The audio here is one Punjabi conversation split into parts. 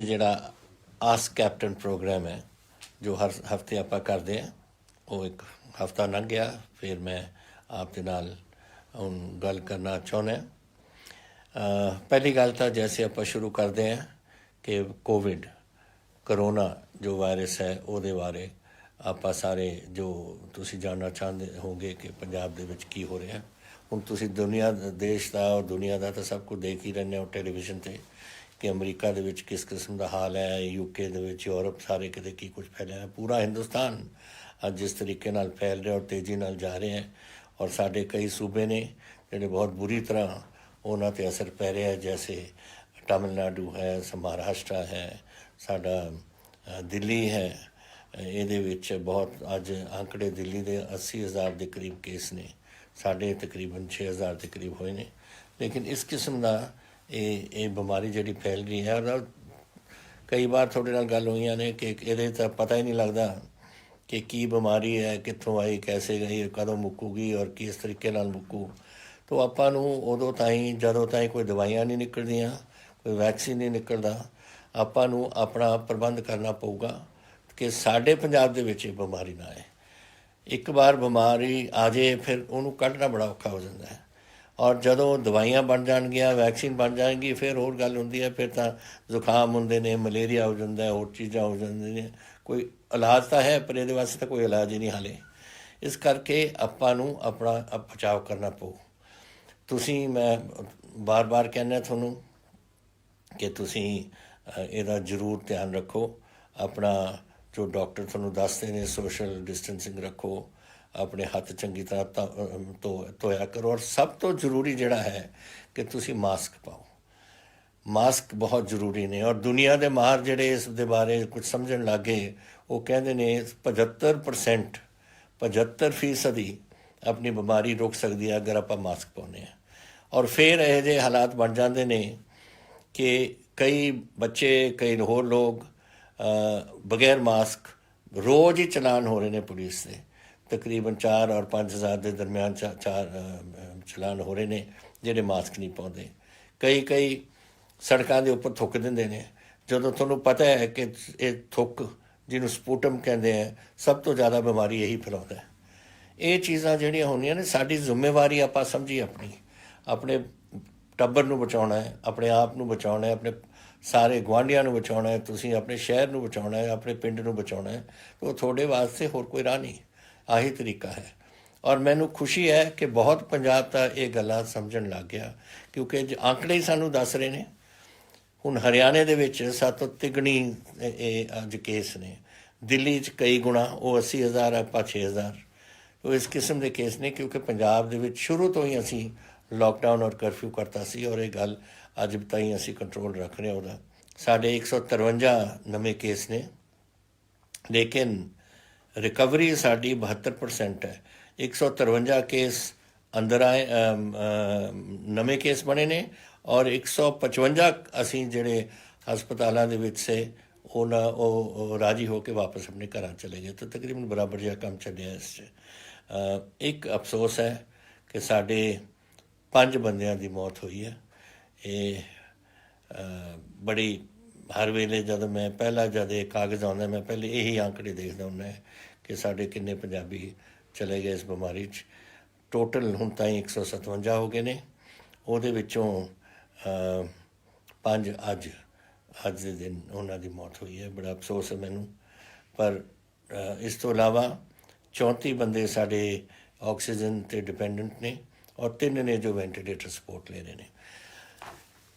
ਜਿਹੜਾ ਆਸਕ ਕੈਪਟਨ ਪ੍ਰੋਗਰਾਮ ਹੈ ਜੋ ਹਰ ਹਫਤੇ ਆਪਾਂ ਕਰਦੇ ਹਾਂ, ਉਹ ਇੱਕ ਹਫਤਾ ਲੰਘ ਗਿਆ। ਫਿਰ ਮੈਂ ਆਪ ਦੇ ਨਾਲ ਹੁਣ ਗੱਲ ਕਰਨਾ ਚਾਹੁੰਦਾ। ਪਹਿਲੀ ਗੱਲ ਤਾਂ ਜੈਸੇ ਆਪਾਂ ਸ਼ੁਰੂ ਕਰਦੇ ਹਾਂ ਕਿ ਕੋਵਿਡ ਕਰੋਨਾ ਜੋ ਵਾਇਰਸ ਹੈ ਉਹਦੇ ਬਾਰੇ ਆਪਾਂ ਸਾਰੇ ਜੋ ਤੁਸੀਂ ਜਾਣਨਾ ਚਾਹੁੰਦੇ ਹੋਗੇ ਕਿ ਪੰਜਾਬ ਦੇ ਵਿੱਚ ਕੀ ਹੋ ਰਿਹਾ। ਹੁਣ ਤੁਸੀਂ ਦੁਨੀਆ ਦੇਸ਼ ਦਾ ਔਰ ਦੁਨੀਆ ਦਾ ਤਾਂ ਸਭ ਕੁਝ ਦੇਖ ਹੀ ਰਹਿੰਦੇ ਹੋ ਟੈਲੀਵਿਜ਼ਨ 'ਤੇ ਕਿ ਅਮਰੀਕਾ ਦੇ ਵਿੱਚ ਕਿਸ ਕਿਸਮ ਦਾ ਹਾਲ ਹੈ, UK ਦੇ ਵਿੱਚ, ਯੂਰਪ, ਸਾਰੇ ਕਿਤੇ ਕੀ ਕੁਝ ਫੈਲਿਆ ਹੈ। ਪੂਰਾ ਹਿੰਦੁਸਤਾਨ ਅੱਜ ਜਿਸ ਤਰੀਕੇ ਨਾਲ ਫੈਲ ਰਿਹਾ ਔਰ ਤੇਜ਼ੀ ਨਾਲ ਜਾ ਰਿਹਾ ਹੈ, ਔਰ ਸਾਡੇ ਕਈ ਸੂਬੇ ਨੇ ਜਿਹੜੇ ਬਹੁਤ ਬੁਰੀ ਤਰ੍ਹਾਂ ਉਹਨਾਂ 'ਤੇ ਅਸਰ ਪੈ ਰਿਹਾ ਹੈ, ਜੈਸੇ ਤਮਿਲਨਾਡੂ ਹੈ, ਮਹਾਰਾਸ਼ਟਰ ਹੈ, ਸਾਡਾ ਦਿੱਲੀ ਹੈ। ਇਹਦੇ ਵਿੱਚ ਬਹੁਤ ਅੱਜ ਅੰਕੜੇ ਦਿੱਲੀ ਦੇ 80,000 ਦੇ ਕਰੀਬ ਕੇਸ ਨੇ, ਸਾਡੇ ਤਕਰੀਬਨ 6,000 ਦੇ ਕਰੀਬ ਹੋਏ ਨੇ। ਲੇਕਿਨ ਇਸ ਕਿਸਮ ਦਾ ਇਹ ਬਿਮਾਰੀ ਜਿਹੜੀ ਫੈਲ ਰਹੀ ਹੈ, ਔਰ ਕਈ ਵਾਰ ਤੁਹਾਡੇ ਨਾਲ ਗੱਲ ਹੋਈਆਂ ਨੇ ਕਿ ਇਹਦੇ ਤਾਂ ਪਤਾ ਹੀ ਨਹੀਂ ਲੱਗਦਾ ਕਿ ਕੀ ਬਿਮਾਰੀ ਹੈ, ਕਿੱਥੋਂ ਆਈ, ਕੈਸੇ ਗਈ, ਕਦੋਂ ਮੁੱਕੂਗੀ ਔਰ ਕਿਸ ਤਰੀਕੇ ਨਾਲ ਮੁੱਕੂ। ਤਾਂ ਆਪਾਂ ਨੂੰ ਉਦੋਂ ਤਾਈਂ ਜਦੋਂ ਤਾਈਂ ਕੋਈ ਦਵਾਈਆਂ ਨਹੀਂ ਨਿਕਲਦੀਆਂ, ਕੋਈ ਵੈਕਸੀਨ ਨਹੀਂ ਨਿਕਲਦਾ, ਆਪਾਂ ਨੂੰ ਆਪਣਾ ਪ੍ਰਬੰਧ ਕਰਨਾ ਪਊਗਾ ਕਿ ਸਾਡੇ ਪੰਜਾਬ ਦੇ ਵਿੱਚ ਇਹ ਬਿਮਾਰੀ ਨਾ ਆਏ। ਇੱਕ ਵਾਰ ਬਿਮਾਰੀ ਆ ਜੇ ਫਿਰ ਉਹਨੂੰ ਕੱਢਣਾ ਬੜਾ ਔਖਾ ਹੋ ਜਾਂਦਾ ਹੈ। ਔਰ ਜਦੋਂ ਦਵਾਈਆਂ ਬਣ ਜਾਣਗੀਆਂ, ਵੈਕਸੀਨ ਬਣ ਜਾਣਗੀ, ਫਿਰ ਹੋਰ ਗੱਲ ਹੁੰਦੀ ਹੈ। ਫਿਰ ਤਾਂ ਜ਼ੁਕਾਮ ਹੁੰਦੇ ਨੇ, ਮਲੇਰੀਆ ਹੋ ਜਾਂਦਾ, ਹੋਰ ਚੀਜ਼ਾਂ ਹੋ ਜਾਂਦੀਆਂ ਨੇ। ਕੋਈ ਇਲਾਜ ਤਾਂ ਹੈ ਪਰ ਇਹਦੇ ਵਾਸਤੇ ਤਾਂ ਕੋਈ ਇਲਾਜ ਹੀ ਨਹੀਂ ਹਾਲੇ। ਇਸ ਕਰਕੇ ਆਪਾਂ ਨੂੰ ਆਪਣਾ ਬਚਾਅ ਕਰਨਾ ਪਊ। ਤੁਸੀਂ ਮੈਂ ਬਾਰ-ਬਾਰ ਕਹਿੰਦਾ ਤੁਹਾਨੂੰ ਕਿ ਤੁਸੀਂ ਇਹਦਾ ਜ਼ਰੂਰ ਧਿਆਨ ਰੱਖੋ। ਆਪਣਾ ਜੋ ਡਾਕਟਰ ਤੁਹਾਨੂੰ ਦੱਸਦੇ ਨੇ ਸੋਸ਼ਲ ਡਿਸਟੈਂਸਿੰਗ ਰੱਖੋ, ਆਪਣੇ ਹੱਥ ਚੰਗੀ ਤਰ੍ਹਾਂ ਧੋਇਆ ਕਰੋ, ਔਰ ਸਭ ਤੋਂ ਜ਼ਰੂਰੀ ਜਿਹੜਾ ਹੈ ਕਿ ਤੁਸੀਂ ਮਾਸਕ ਪਾਓ। ਮਾਸਕ ਬਹੁਤ ਜ਼ਰੂਰੀ ਨੇ। ਔਰ ਦੁਨੀਆ ਦੇ ਮਾਹਰ ਜਿਹੜੇ ਇਸ ਦੇ ਬਾਰੇ ਕੁਝ ਸਮਝਣ ਲੱਗੇ, ਉਹ ਕਹਿੰਦੇ ਨੇ 75% ਹੀ ਆਪਣੀ ਬਿਮਾਰੀ ਰੋਕ ਸਕਦੀ ਹੈ ਅਗਰ ਆਪਾਂ ਮਾਸਕ ਪਾਉਂਦੇ ਹਾਂ। ਔਰ ਫਿਰ ਇਹੋ ਜਿਹੇ ਹਾਲਾਤ ਬਣ ਜਾਂਦੇ ਨੇ ਕਿ ਕਈ ਬੱਚੇ, ਕਈ ਹੋਰ ਲੋਕ ਬਗੈਰ ਮਾਸਕ ਰੋਜ਼ ਹੀ ਚਲਾਨ ਹੋ ਰਹੇ ਨੇ ਪੁਲਿਸ ਦੇ। ਤਕਰੀਬਨ 4 ਔਰ 5,000 ਦੇ ਦਰਮਿਆਨ ਚਲਾਨ ਹੋ ਰਹੇ ਨੇ ਜਿਹੜੇ ਮਾਸਕ ਨਹੀਂ ਪਾਉਂਦੇ। ਕਈ ਸੜਕਾਂ ਦੇ ਉੱਪਰ ਥੁੱਕ ਦਿੰਦੇ ਨੇ, ਜਦੋਂ ਤੁਹਾਨੂੰ ਪਤਾ ਹੈ ਕਿ ਇਹ ਥੁੱਕ, ਜਿਹਨੂੰ ਸਪੂਟਮ ਕਹਿੰਦੇ ਆ, ਸਭ ਤੋਂ ਜ਼ਿਆਦਾ ਬਿਮਾਰੀ ਇਹੀ ਫੈਲਾਉਂਦਾ। ਇਹ ਚੀਜ਼ਾਂ ਜਿਹੜੀਆਂ ਹੁੰਦੀਆਂ ਨੇ, ਸਾਡੀ ਜ਼ਿੰਮੇਵਾਰੀ ਆਪਾਂ ਸਮਝੀ ਆਪਣੇ ਟੱਬਰ ਨੂੰ ਬਚਾਉਣਾ ਹੈ, ਆਪਣੇ ਆਪ ਨੂੰ ਬਚਾਉਣਾ ਹੈ, ਆਪਣੇ ਸਾਰੇ ਗੁਆਂਢੀਆਂ ਨੂੰ ਬਚਾਉਣਾ ਹੈ, ਤੁਸੀਂ ਆਪਣੇ ਸ਼ਹਿਰ ਨੂੰ ਬਚਾਉਣਾ ਹੈ, ਆਪਣੇ ਪਿੰਡ ਨੂੰ ਬਚਾਉਣਾ ਹੈ। ਉਹ ਤੁਹਾਡੇ ਵਾਸਤੇ ਹੋਰ ਕੋਈ ਰਾਹ ਨਹੀਂ, ਆਹੀ ਤਰੀਕਾ ਹੈ। ਔਰ ਮੈਨੂੰ ਖੁਸ਼ੀ ਹੈ ਕਿ ਬਹੁਤ ਪੰਜਾਬ ਤਾਂ ਇਹ ਗੱਲਾਂ ਸਮਝਣ ਲੱਗ ਗਿਆ, ਕਿਉਂਕਿ ਆંકੜੇ ਹੀ ਸਾਨੂੰ ਦੱਸ ਰਹੇ ਨੇ। ਹੁਣ ਹਰਿਆਣੇ ਦੇ ਵਿੱਚ 7 ਤਿਗਣੀ ਇਹ ਅੱਜ ਕੇਸ ਨੇ, ਦਿੱਲੀ 'ਚ ਕਈ ਗੁਣਾ, ਉਹ 80,000 ਹੈ, ਆਪਾਂ 6,000। ਉਹ ਇਸ ਕਿਸਮ ਦੇ ਕੇਸ ਨੇ ਕਿਉਂਕਿ ਪੰਜਾਬ ਦੇ ਵਿੱਚ ਸ਼ੁਰੂ ਤੋਂ ਹੀ ਅਸੀਂ ਲੋਕਡਾਊਨ ਔਰ ਕਰਫਿਊ ਕਰਤਾ ਸੀ, ਔਰ ਇਹ ਗੱਲ ਅੱਜ ਤਾਈਂ ਅਸੀਂ ਕੰਟਰੋਲ ਰੱਖ ਰਹੇ ਉਹਦਾ। ਸਾਡੇ 153 ਨਵੇਂ ਕੇਸ ਨੇ, ਲੇਕਿਨ ਰਿਕਵਰੀ ਸਾਡੀ 72% ਹੈ। 153 ਕੇਸ ਅੰਦਰ ਆਏ, ਨਵੇਂ ਕੇਸ ਬਣੇ ਨੇ, ਔਰ 155 ਅਸੀਂ ਜਿਹੜੇ ਹਸਪਤਾਲਾਂ ਦੇ ਵਿੱਚ ਸੇ ਉਹ ਰਾਜੀ ਹੋ ਕੇ ਵਾਪਸ ਆਪਣੇ ਘਰਾਂ ਚਲੇ ਗਏ। ਤਾਂ ਤਕਰੀਬਨ ਬਰਾਬਰ ਜਿਹਾ ਕੰਮ ਚੱਲਿਆ ਇਸ 'ਚ। ਇੱਕ ਅਫਸੋਸ ਹੈ ਕਿ ਸਾਡੇ 5 ਬੰਦਿਆਂ ਦੀ ਮੌਤ ਹੋਈ ਹੈ। ਇਹ ਬੜੀ ਹਰ ਵੇਲੇ ਜਦੋਂ ਮੈਂ ਜਦ ਇਹ ਕਾਗਜ਼ ਆਉਂਦਾ, ਮੈਂ ਪਹਿਲੇ ਇਹੀ ਆંકੜੇ ਦੇਖਦਾ ਹੁੰਦਾ ਕਿ ਸਾਡੇ ਕਿੰਨੇ ਪੰਜਾਬੀ ਚਲੇ ਗਏ ਇਸ ਬਿਮਾਰੀ 'ਚ। ਟੋਟਲ ਹੁਣ ਤਾਈਂ 157 ਹੋ ਗਏ ਨੇ, ਉਹਦੇ ਵਿੱਚੋਂ 5 ਅੱਜ ਦੇ ਦਿਨ ਉਹਨਾਂ ਦੀ ਮੌਤ ਹੋਈ ਹੈ। ਬੜਾ ਅਫਸੋਸ ਹੈ ਮੈਨੂੰ। ਪਰ ਇਸ ਤੋਂ ਇਲਾਵਾ 34 ਬੰਦੇ ਸਾਡੇ ਆਕਸੀਜਨ 'ਤੇ ਡਿਪੈਂਡੈਂਟ ਨੇ, ਔਰ 3 ਨੇ ਜੋ ਵੈਂਟੀਲੇਟਰ ਸਪੋਰਟ ਲੈ ਰਹੇ ਨੇ।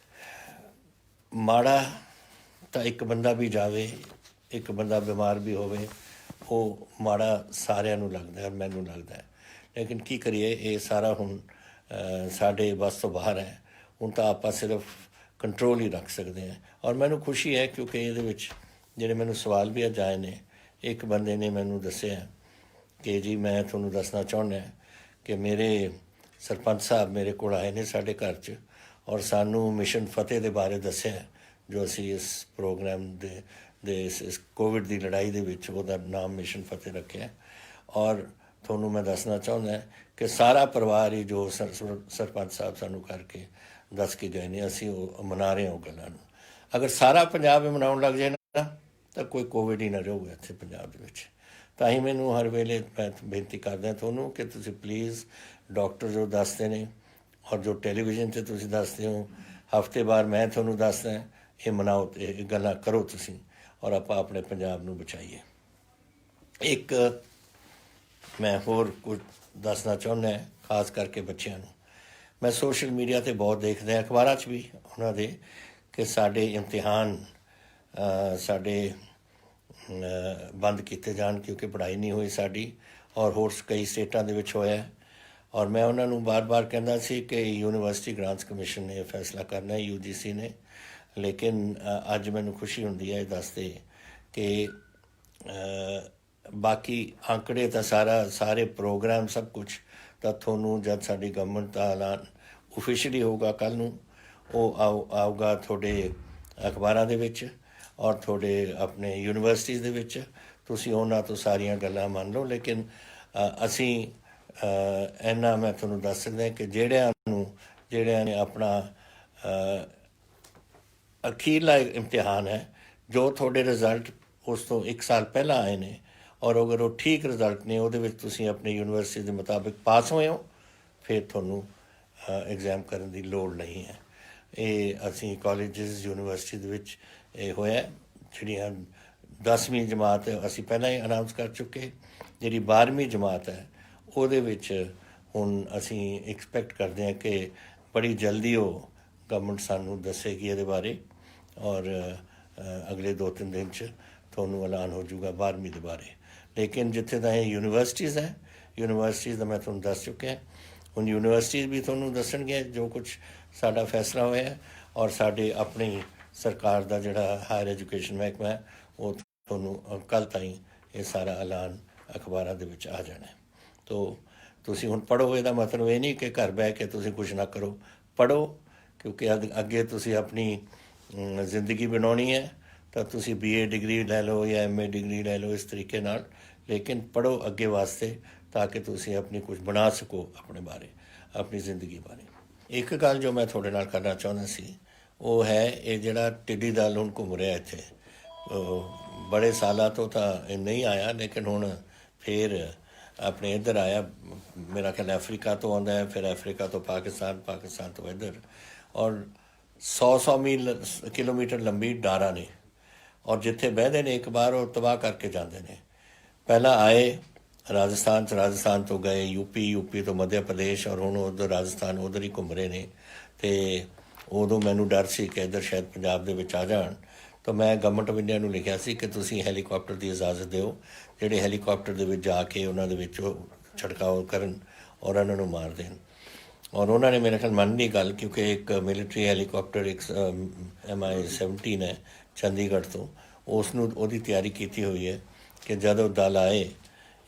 ਮਾੜਾ ਤਾਂ ਇੱਕ ਬੰਦਾ ਵੀ ਜਾਵੇ, ਇੱਕ ਬੰਦਾ ਬਿਮਾਰ ਵੀ ਹੋਵੇ, ਉਹ ਮਾੜਾ ਸਾਰਿਆਂ ਨੂੰ ਲੱਗਦਾ, ਮੈਨੂੰ ਲੱਗਦਾ। ਲੇਕਿਨ ਕੀ ਕਰੀਏ, ਇਹ ਸਾਰਾ ਹੁਣ ਸਾਡੇ ਵੱਸ ਤੋਂ ਬਾਹਰ ਹੈ। ਹੁਣ ਤਾਂ ਆਪਾਂ ਸਿਰਫ ਕੰਟਰੋਲ ਹੀ ਰੱਖ ਸਕਦੇ ਹਾਂ। ਔਰ ਮੈਨੂੰ ਖੁਸ਼ੀ ਹੈ ਕਿਉਂਕਿ ਇਹਦੇ ਵਿੱਚ ਜਿਹੜੇ ਮੈਨੂੰ ਸਵਾਲ ਵੀ ਅੱਜ ਆਏ ਨੇ, ਇੱਕ ਬੰਦੇ ਨੇ ਮੈਨੂੰ ਦੱਸਿਆ ਕਿ ਜੀ ਮੈਂ ਤੁਹਾਨੂੰ ਦੱਸਣਾ ਚਾਹੁੰਦਾ ਕਿ ਮੇਰੇ ਸਰਪੰਚ ਸਾਹਿਬ ਮੇਰੇ ਕੋਲ ਆਏ ਨੇ ਸਾਡੇ ਘਰ 'ਚ, ਔਰ ਸਾਨੂੰ ਮਿਸ਼ਨ ਫਤਿਹ ਦੇ ਬਾਰੇ ਦੱਸਿਆ, ਜੋ ਅਸੀਂ ਇਸ ਪ੍ਰੋਗਰਾਮ ਦੇ ਇਸ ਕੋਵਿਡ ਦੀ ਲੜਾਈ ਦੇ ਵਿੱਚ ਉਹਦਾ ਨਾਮ ਮਿਸ਼ਨ ਫਤਿਹ ਰੱਖਿਆ। ਔਰ ਤੁਹਾਨੂੰ ਮੈਂ ਦੱਸਣਾ ਚਾਹੁੰਦਾ ਕਿ ਸਾਰਾ ਪਰਿਵਾਰ ਹੀ ਜੋ ਸਰਪੰਚ ਸਾਹਿਬ ਸਾਨੂੰ ਕਰਕੇ ਦੱਸ ਕੇ ਗਏ ਨੇ, ਅਸੀਂ ਉਹ ਮਨਾ ਰਹੇ ਹਾਂ ਉਹ ਗੱਲਾਂ ਨੂੰ। अगर सारा पंजाब ही मनाउण लग जाए ना ਤਾਂ ਕੋਈ ਕੋਵਿਡ ਹੀ ਨਾ ਰਹੂਗਾ ਇੱਥੇ ਪੰਜਾਬ ਦੇ ਵਿੱਚ। ਤਾਂ ਹੀ ਮੈਨੂੰ ਹਰ ਵੇਲੇ ਮੈਂ ਬੇਨਤੀ ਕਰਦਾ ਤੁਹਾਨੂੰ ਕਿ ਤੁਸੀਂ ਪਲੀਜ਼ ਡਾਕਟਰ ਜੋ ਦੱਸਦੇ ਨੇ ਔਰ ਜੋ ਟੈਲੀਵਿਜ਼ਨ 'ਤੇ ਤੁਸੀਂ ਦੱਸਦੇ ਹੋ, ਹਫ਼ਤੇ ਬਾਅਦ ਮੈਂ ਤੁਹਾਨੂੰ ਦੱਸਦਾ, ਇਹ ਮਨਾਓ, ਇਹ ਗੱਲਾਂ ਕਰੋ ਤੁਸੀਂ, ਔਰ ਆਪਾਂ ਆਪਣੇ ਪੰਜਾਬ ਨੂੰ ਬਚਾਈਏ। ਇੱਕ ਮੈਂ ਹੋਰ ਕੁਝ ਦੱਸਣਾ ਚਾਹੁੰਦਾ, ਖਾਸ ਕਰਕੇ ਬੱਚਿਆਂ ਨੂੰ। ਮੈਂ ਸੋਸ਼ਲ ਮੀਡੀਆ 'ਤੇ ਬਹੁਤ ਦੇਖਦਾ, ਅਖਬਾਰਾਂ 'ਚ ਵੀ ਉਹਨਾਂ ਦੇ, ਕਿ ਸਾਡੇ ਇਮਤਿਹਾਨ ਸਾਡੇ ਬੰਦ ਕੀਤੇ ਜਾਣ ਕਿਉਂਕਿ ਪੜ੍ਹਾਈ ਨਹੀਂ ਹੋਈ ਸਾਡੀ, ਔਰ ਹੋਰ ਕਈ ਸਟੇਟਾਂ ਦੇ ਵਿੱਚ ਹੋਇਆ। ਔਰ ਮੈਂ ਉਹਨਾਂ ਨੂੰ ਬਾਰ-ਬਾਰ ਕਹਿੰਦਾ ਸੀ ਕਿ ਯੂਨੀਵਰਸਿਟੀ ਗ੍ਰਾਂਟਸ ਕਮਿਸ਼ਨ ਨੇ ਇਹ ਫੈਸਲਾ ਕਰਨਾ, UGC ਨੇ। ਲੇਕਿਨ ਅੱਜ ਮੈਨੂੰ ਖੁਸ਼ੀ ਹੁੰਦੀ ਹੈ ਇਹ ਦੱਸਦੇ ਕਿ ਬਾਕੀ ਅੰਕੜੇ ਤਾਂ ਸਾਰੇ ਪ੍ਰੋਗਰਾਮ ਸਭ ਕੁਛ ਤਾਂ ਤੁਹਾਨੂੰ ਜਦ ਸਾਡੀ ਗਵਰਨਮੈਂਟ ਦਾ ਐਲਾਨ ਓਫੀਸ਼ੀਅਲੀ ਹੋਊਗਾ ਕੱਲ੍ਹ ਨੂੰ, ਉਹ ਆਊਗਾ ਤੁਹਾਡੇ ਅਖਬਾਰਾਂ ਦੇ ਵਿੱਚ ਔਰ ਤੁਹਾਡੇ ਆਪਣੇ ਯੂਨੀਵਰਸਿਟੀਜ਼ ਦੇ ਵਿੱਚ। ਤੁਸੀਂ ਉਹਨਾਂ ਤੋਂ ਸਾਰੀਆਂ ਗੱਲਾਂ ਮੰਨ ਲਓ। ਲੇਕਿਨ ਅਸੀਂ ਇੰਨਾ ਮੈਂ ਤੁਹਾਨੂੰ ਦੱਸ ਸਕਦਾ ਕਿ ਜਿਹੜਿਆਂ ਨੇ ਆਪਣਾ ਅਖੀਰਲਾ ਇਮਤਿਹਾਨ ਹੈ, ਜੋ ਤੁਹਾਡੇ ਰਿਜ਼ਲਟ ਉਸ ਤੋਂ 1 ਸਾਲ ਪਹਿਲਾਂ ਆਏ ਨੇ, ਔਰ ਅਗਰ ਉਹ ਠੀਕ ਰਿਜ਼ਲਟ ਨੇ, ਉਹਦੇ ਵਿੱਚ ਤੁਸੀਂ ਆਪਣੀ ਯੂਨੀਵਰਸਿਟੀ ਦੇ ਮੁਤਾਬਿਕ ਪਾਸ ਹੋਏ ਹੋ, ਫਿਰ ਤੁਹਾਨੂੰ ਐਗਜ਼ਾਮ ਕਰਨ ਦੀ ਲੋੜ ਨਹੀਂ ਹੈ। ਇਹ ਅਸੀਂ ਕਾਲਜਿਸ ਯੂਨੀਵਰਸਿਟੀ ਦੇ ਵਿੱਚ ਇਹ ਹੋਇਆ। ਜਿਹੜੀਆਂ 10ਵੀਂ ਜਮਾਤ ਅਸੀਂ ਪਹਿਲਾਂ ਹੀ ਅਨਾਊਂਸ ਕਰ ਚੁੱਕੇ, ਜਿਹੜੀ 12ਵੀਂ ਜਮਾਤ ਹੈ ਉਹਦੇ ਵਿੱਚ ਹੁਣ ਅਸੀਂ ਐਕਸਪੈਕਟ ਕਰਦੇ ਹਾਂ ਕਿ ਬੜੀ ਜਲਦੀ ਉਹ ਗਵਰਨਮੈਂਟ ਸਾਨੂੰ ਦੱਸੇਗੀ ਇਹਦੇ ਬਾਰੇ, ਔਰ ਅਗਲੇ 2-3 ਦਿਨ 'ਚ ਤੁਹਾਨੂੰ ਐਲਾਨ ਹੋ ਜਾਊਗਾ 12ਵੀਂ ਦੇ ਬਾਰੇ। ਲੇਕਿਨ ਜਿੱਥੇ ਤਾਂ ਇਹ ਯੂਨੀਵਰਸਿਟੀਜ਼ ਹੈ, ਯੂਨੀਵਰਸਿਟੀਜ਼ ਦਾ ਮੈਂ ਤੁਹਾਨੂੰ ਦੱਸ ਚੁੱਕਿਆ। ਹੁਣ ਯੂਨੀਵਰਸਿਟੀਜ਼ ਵੀ ਤੁਹਾਨੂੰ ਦੱਸਣਗੇ ਜੋ ਕੁਛ ਸਾਡਾ ਫੈਸਲਾ ਹੋਇਆ, ਔਰ ਸਾਡੇ ਆਪਣੀ ਸਰਕਾਰ ਦਾ ਜਿਹੜਾ ਹਾਇਰ ਐਜੂਕੇਸ਼ਨ ਮਹਿਕਮਾ ਹੈ, ਉਹ ਤੁਹਾਨੂੰ ਕੱਲ੍ਹ ਤਾਈਂ ਇਹ ਸਾਰਾ ਐਲਾਨ ਅਖਬਾਰਾਂ ਦੇ ਵਿੱਚ ਆ ਜਾਣਾ। ਤੋ ਤੁਸੀਂ ਹੁਣ ਪੜ੍ਹੋ। ਇਹਦਾ ਮਤਲਬ ਇਹ ਨਹੀਂ ਕਿ ਘਰ ਬਹਿ ਕੇ ਤੁਸੀਂ ਕੁਛ ਨਾ ਕਰੋ, ਪੜ੍ਹੋ, ਕਿਉਂਕਿ ਅੱਗੇ ਤੁਸੀਂ ਆਪਣੀ ਜ਼ਿੰਦਗੀ ਬਣਾਉਣੀ ਹੈ। ਤਾਂ ਤੁਸੀਂ BA ਡਿਗਰੀ ਲੈ ਲਓ ਜਾਂ MA ਡਿਗਰੀ ਲੈ ਲਓ, ਇਸ ਤਰੀਕੇ ਨਾਲ, ਲੇਕਿਨ ਪੜ੍ਹੋ ਅੱਗੇ ਵਾਸਤੇ, ਤਾਂ ਕਿ ਤੁਸੀਂ ਆਪਣੀ ਕੁਝ ਬਣਾ ਸਕੋ ਆਪਣੇ ਬਾਰੇ, ਆਪਣੀ ਜ਼ਿੰਦਗੀ ਬਾਰੇ। ਇੱਕ ਗੱਲ ਜੋ ਮੈਂ ਤੁਹਾਡੇ ਨਾਲ ਕਰਨਾ ਚਾਹੁੰਦਾ ਸੀ, ਉਹ ਹੈ ਇਹ ਜਿਹੜਾ ਟਿੱਡੀ ਦਲ ਹੁਣ ਘੁੰਮ ਰਿਹਾ ਇੱਥੇ। ਬੜੇ ਸਾਲਾਂ ਤੋਂ ਤਾਂ ਇਹ ਨਹੀਂ ਆਇਆ, ਲੇਕਿਨ ਹੁਣ ਫਿਰ ਆਪਣੇ ਇੱਧਰ ਆਇਆ। ਮੇਰਾ ਖਿਆਲ ਅਫਰੀਕਾ ਤੋਂ ਆਉਂਦਾ ਹੈ, ਫਿਰ ਅਫਰੀਕਾ ਤੋਂ ਪਾਕਿਸਤਾਨ, ਪਾਕਿਸਤਾਨ ਤੋਂ ਇੱਧਰ, ਔਰ 100 ਕਿਲੋਮੀਟਰ ਲੰਬੀ ਡਾਰਾਂ ਨੇ, ਔਰ ਜਿੱਥੇ ਬਹਿੰਦੇ ਨੇ ਇੱਕ ਵਾਰ ਉਹ ਤਬਾਹ ਕਰਕੇ ਜਾਂਦੇ ਨੇ। ਪਹਿਲਾਂ ਆਏ ਰਾਜਸਥਾਨ 'ਚ, ਰਾਜਸਥਾਨ ਤੋਂ ਗਏ ਯੂਪੀ ਤੋਂ ਮੱਧ ਪ੍ਰਦੇਸ਼, ਔਰ ਹੁਣ ਉੱਧਰ ਰਾਜਸਥਾਨ ਉੱਧਰ ਹੀ ਘੁੰਮ ਰਹੇ ਨੇ। ਅਤੇ ਉਦੋਂ ਮੈਨੂੰ ਡਰ ਸੀ ਕਿ ਇੱਧਰ ਸ਼ਾਇਦ ਪੰਜਾਬ ਦੇ ਵਿੱਚ ਆ ਜਾਣ। ਤਾਂ ਮੈਂ ਗਵਰਨਮੈਂਟ ਆਫ ਇੰਡੀਆ ਨੂੰ ਲਿਖਿਆ ਸੀ ਕਿ ਤੁਸੀਂ ਹੈਲੀਕਾਪਟਰ ਦੀ ਇਜਾਜ਼ਤ ਦਿਓ, ਜਿਹੜੇ ਹੈਲੀਕਾਪਟਰ ਦੇ ਵਿੱਚ ਜਾ ਕੇ ਉਹਨਾਂ ਦੇ ਵਿੱਚ ਉਹ ਛੜਕਾਓ ਕਰਨ ਔਰ ਉਹਨਾਂ ਨੂੰ ਮਾਰ ਦੇਣ। ਔਰ ਉਹਨਾਂ ਨੇ ਮੇਰੇ ਖਿਆਲ ਮੰਨ ਲਈ ਗੱਲ, ਕਿਉਂਕਿ ਇੱਕ ਮਿਲਟਰੀ ਹੈਲੀਕਾਪਟਰ, ਇੱਕ MI-17 ਹੈ ਚੰਡੀਗੜ੍ਹ ਤੋਂ, ਉਹਦੀ ਤਿਆਰੀ ਕੀਤੀ ਹੋਈ ਹੈ ਕਿ ਜਦੋਂ ਦਲ ਆਏ,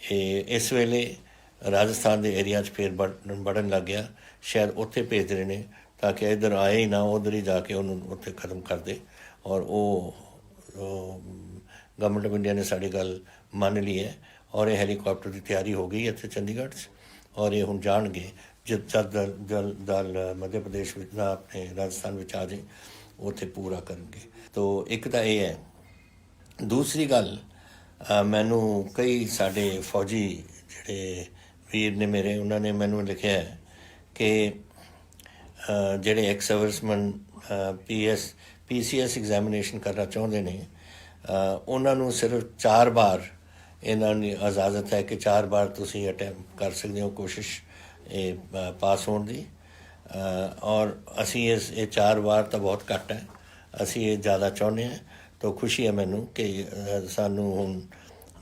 ਇਹ ਇਸ ਵੇਲੇ ਰਾਜਸਥਾਨ ਦੇ ਏਰੀਆ 'ਚ ਫਿਰ ਵੜਨ ਲੱਗ ਗਿਆ, ਸ਼ਾਇਦ ਉੱਥੇ ਭੇਜ ਰਹੇ ਨੇ ਤਾਂ ਕਿ ਇੱਧਰ ਆਏ ਹੀ ਨਾ, ਉੱਧਰ ਹੀ ਜਾ ਕੇ ਉਹਨੂੰ ਉੱਥੇ ਖਤਮ ਕਰ ਦੇ। ਔਰ ਉਹ ਗਵਰਨਮੈਂਟ ਆਫ ਇੰਡੀਆ ਨੇ ਸਾਡੀ ਗੱਲ ਮੰਨ ਲਈ ਹੈ, ਔਰ ਇਹ ਹੈਲੀਕਾਪਟਰ ਦੀ ਤਿਆਰੀ ਹੋ ਗਈ ਇੱਥੇ ਚੰਡੀਗੜ੍ਹ 'ਚ, ਔਰ ਇਹ ਹੁਣ ਜਾਣਗੇ ਜਦ ਦਲ ਮੱਧ ਪ੍ਰਦੇਸ਼ ਵਿੱਚ ਨਾ ਆਪਣੇ ਰਾਜਸਥਾਨ ਵਿੱਚ ਆ ਜਾਏ, ਉੱਥੇ ਪੂਰਾ ਕਰਨਗੇ। ਤੋ ਇੱਕ ਤਾਂ ਇਹ ਹੈ। ਦੂਸਰੀ ਗੱਲ, ਮੈਨੂੰ ਕਈ ਸਾਡੇ ਫੌਜੀ ਜਿਹੜੇ ਵੀਰ ਨੇ ਮੇਰੇ, ਉਹਨਾਂ ਨੇ ਮੈਨੂੰ ਲਿਖਿਆ ਹੈ ਕਿ ਜਿਹੜੇ ਐਕਸ ਸਰਵਿਸਮੈਨ PCS ਐਗਜ਼ਾਮੀਨੇਸ਼ਨ ਕਰਨਾ ਚਾਹੁੰਦੇ ਨੇ, ਉਹਨਾਂ ਨੂੰ ਸਿਰਫ 4 ਵਾਰ ਇਹਨਾਂ ਨੂੰ ਇਜਾਜ਼ਤ ਹੈ ਕਿ 4 ਵਾਰ ਤੁਸੀਂ ਅਟੈਂਪਟ ਕਰ ਸਕਦੇ ਹੋ ਕੋਸ਼ਿਸ਼ ਇਹ ਪਾਸ ਹੋਣ ਦੀ। ਔਰ ਅਸੀਂ ਇਹ 4 ਵਾਰ ਤਾਂ ਬਹੁਤ ਘੱਟ ਹੈ, ਅਸੀਂ ਇਹ ਜ਼ਿਆਦਾ ਚਾਹੁੰਦੇ ਹਾਂ। ਤਾਂ ਖੁਸ਼ੀ ਹੈ ਮੈਨੂੰ ਕਿ ਸਾਨੂੰ ਹੁਣ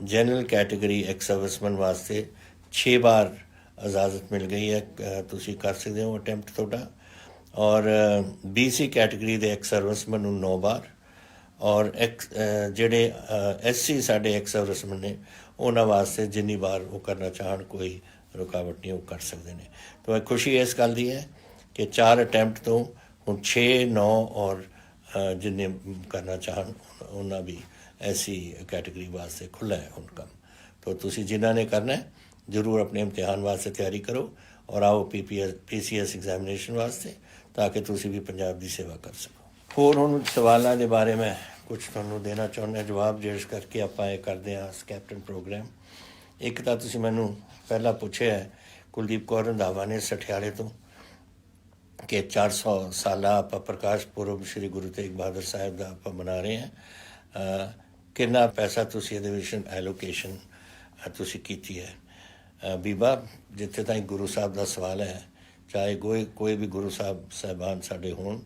ਜਨਰਲ ਕੈਟੇਗਰੀ ਐਕਸ ਸਰਵਿਸਮੈਨ ਵਾਸਤੇ 6 ਵਾਰ ਇਜਾਜ਼ਤ ਮਿਲ ਗਈ ਹੈ, ਤੁਸੀਂ ਕਰ ਸਕਦੇ ਹੋ ਅਟੈਂਪਟ ਤੁਹਾਡਾ। ਔਰ BC ਕੈਟੇਗਰੀ ਦੇ ਐਕਸ ਸਰਵਿਸਮੈਨ ਨੂੰ 9 ਵਾਰ, ਔਰ ਜਿਹੜੇ SC ਸਾਡੇ ਐਕਸ ਸਰਵਿਸਮੈਨ ਨੇ, ਉਹਨਾਂ ਵਾਸਤੇ ਜਿੰਨੀ ਵਾਰ ਉਹ ਕਰਨਾ ਚਾਹਣ ਕੋਈ ਰੁਕਾਵਟ ਨਹੀਂ, ਉਹ ਕਰ ਸਕਦੇ ਨੇ। ਤਾਂ ਖੁਸ਼ੀ ਇਸ ਗੱਲ ਦੀ ਹੈ ਕਿ 4 ਅਟੈਂਪਟ ਤੋਂ ਹੁਣ 6, 9 ਔਰ ਜਿੰਨੇ ਕਰਨਾ ਚਾਹਣ ਉਹਨਾਂ ਵੀ SC ਕੈਟੇਗਰੀ ਵਾਸਤੇ ਖੁੱਲ੍ਹਾ ਹੈ ਹੁਣ ਕੰਮ। ਤਾਂ ਤੁਸੀਂ ਜਿਨ੍ਹਾਂ ਨੇ ਕਰਨਾ ਹੈ ਜ਼ਰੂਰ ਆਪਣੇ ਇਮਤਿਹਾਨ ਵਾਸਤੇ ਤਿਆਰੀ ਕਰੋ, ਔਰ ਆਓ PCS ਐਗਜ਼ਾਮੀਨੇਸ਼ਨ ਵਾਸਤੇ, ਤਾਂ ਕਿ ਤੁਸੀਂ ਵੀ ਪੰਜਾਬ ਦੀ ਸੇਵਾ ਕਰ ਸਕੋ। ਹੋਰ ਹੁਣ ਸਵਾਲਾਂ ਦੇ ਬਾਰੇ ਮੈਂ ਕੁਝ ਤੁਹਾਨੂੰ ਦੇਣਾ ਚਾਹੁੰਦਾ ਜਵਾਬ, ਜਿਸ ਕਰਕੇ ਆਪਾਂ ਇਹ ਕਰਦੇ ਹਾਂ ਕੈਪਟਨ ਪ੍ਰੋਗਰਾਮ। ਇੱਕ ਤਾਂ ਤੁਸੀਂ ਮੈਨੂੰ ਪਹਿਲਾਂ ਪੁੱਛਿਆ ਕੁਲਦੀਪ ਕੌਰ ਰੰਧਾਵਾ ਨੇ ਸਠਿਆਲੇ ਤੋਂ ਕਿ 400 ਸਾਲਾ ਆਪਾਂ ਪ੍ਰਕਾਸ਼ ਪੁਰਬ ਸ਼੍ਰੀ ਗੁਰੂ ਤੇਗ ਬਹਾਦਰ ਸਾਹਿਬ ਦਾ ਆਪਾਂ ਮਨਾ ਰਹੇ ਹਾਂ, ਕਿੰਨਾ ਪੈਸਾ ਤੁਸੀਂ ਇਹਦੇ ਵਿੱਚ ਐਲੋਕੇਸ਼ਨ ਤੁਸੀਂ ਕੀਤੀ ਹੈ। ਬੀਬਾ, ਜਿੱਥੇ ਤਾਈਂ ਗੁਰੂ ਸਾਹਿਬ ਦਾ ਸਵਾਲ ਹੈ, ਚਾਹੇ ਕੋਈ ਵੀ ਗੁਰੂ ਸਾਹਿਬਾਨ ਸਾਡੇ ਹੋਣ,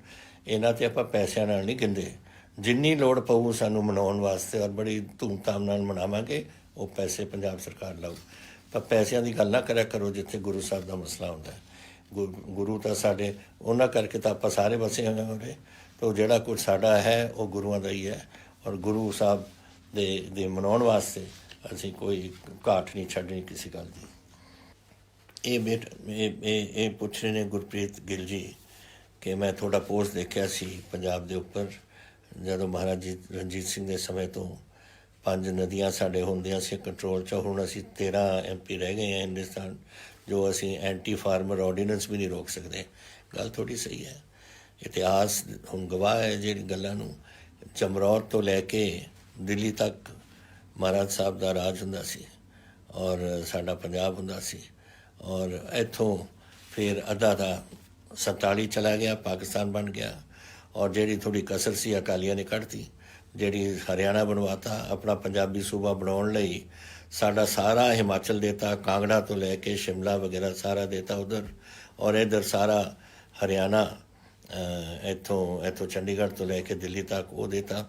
ਇਹਨਾਂ 'ਤੇ ਆਪਾਂ ਪੈਸਿਆਂ ਨਾਲ ਨਹੀਂ ਗਿਣਦੇ। ਜਿੰਨੀ ਲੋੜ ਪਊ ਸਾਨੂੰ ਮਨਾਉਣ ਵਾਸਤੇ ਔਰ ਬੜੀ ਧੂਮਧਾਮ ਨਾਲ ਮਨਾਵਾਂਗੇ, ਉਹ ਪੈਸੇ ਪੰਜਾਬ ਸਰਕਾਰ ਲਾਊ। ਪਰ ਪੈਸਿਆਂ ਦੀ ਗੱਲ ਨਾ ਕਰਿਆ ਕਰੋ ਜਿੱਥੇ ਗੁਰੂ ਸਾਹਿਬ ਦਾ ਮਸਲਾ ਹੁੰਦਾ। ਗੁਰੂ ਤਾਂ ਸਾਡੇ ਉਹਨਾਂ ਕਰਕੇ ਤਾਂ ਆਪਾਂ ਸਾਰੇ ਵਸੇ ਹੋਏ ਉਹਦੇ, ਤਾਂ ਜਿਹੜਾ ਕੁਝ ਸਾਡਾ ਹੈ ਉਹ ਗੁਰੂਆਂ ਦਾ ਹੀ ਹੈ। ਔਰ ਗੁਰੂ ਸਾਹਿਬ ਦੇ ਮਨਾਉਣ ਵਾਸਤੇ ਅਸੀਂ ਕੋਈ ਘਾਟ ਨਹੀਂ ਛੱਡਣੀ ਕਿਸੇ ਗੱਲ ਦੀ। ਇਹ ਪੁੱਛ ਰਹੇ ਨੇ ਗੁਰਪ੍ਰੀਤ ਗਿੱਲ ਜੀ ਕਿ ਮੈਂ ਤੁਹਾਡਾ ਪੋਸਟ ਦੇਖਿਆ ਸੀ ਪੰਜਾਬ ਦੇ ਉੱਪਰ, ਜਦੋਂ ਮਹਾਰਾਜ ਰਣਜੀਤ ਸਿੰਘ ਦੇ ਸਮੇਂ ਤੋਂ 5 ਨਦੀਆਂ ਸਾਡੇ ਹੁੰਦੀਆਂ ਸੀ ਕੰਟਰੋਲ 'ਚ, ਹੁਣ ਅਸੀਂ 13 MP ਰਹਿ ਗਏ ਹਾਂ ਹਿੰਦੁਸਤਾਨ, ਜੋ ਅਸੀਂ ਐਂਟੀ ਫਾਰਮਰ ਆਰਡੀਨੈਂਸ ਵੀ ਨਹੀਂ ਰੋਕ ਸਕਦੇ। ਗੱਲ ਥੋੜ੍ਹੀ ਸਹੀ ਹੈ। ਇਤਿਹਾਸ ਹੁਣ ਗਵਾਹ ਹੈ ਜਿਹੜੀ ਗੱਲਾਂ ਨੂੰ। ਚਮਰੌਰ ਤੋਂ ਲੈ ਕੇ ਦਿੱਲੀ ਤੱਕ ਮਹਾਰਾਜ ਸਾਹਿਬ ਦਾ ਰਾਜ ਹੁੰਦਾ ਸੀ ਔਰ ਸਾਡਾ ਪੰਜਾਬ ਹੁੰਦਾ ਸੀ। ਔਰ ਇੱਥੋਂ ਫਿਰ ਅੱਧਾ ਦਾ 47 ਚਲਾ ਗਿਆ, ਪਾਕਿਸਤਾਨ ਬਣ ਗਿਆ। ਔਰ ਜਿਹੜੀ ਥੋੜ੍ਹੀ ਕਸਰ ਸੀ ਅਕਾਲੀਆਂ ਨੇ ਕੱਢਤੀ, ਜਿਹੜੀ ਹਰਿਆਣਾ ਬਣਵਾਤਾ। ਆਪਣਾ ਪੰਜਾਬੀ ਸੂਬਾ ਬਣਾਉਣ ਲਈ ਸਾਡਾ ਸਾਰਾ ਹਿਮਾਚਲ ਦੇਤਾ, ਕਾਂਗੜਾ ਤੋਂ ਲੈ ਕੇ ਸ਼ਿਮਲਾ ਵਗੈਰਾ ਸਾਰਾ ਦੇਤਾ ਉੱਧਰ, ਔਰ ਇੱਧਰ ਸਾਰਾ ਹਰਿਆਣਾ, ਇੱਥੋਂ ਚੰਡੀਗੜ੍ਹ ਤੋਂ ਲੈ ਕੇ ਦਿੱਲੀ ਤੱਕ ਉਹ ਦੇਤਾ।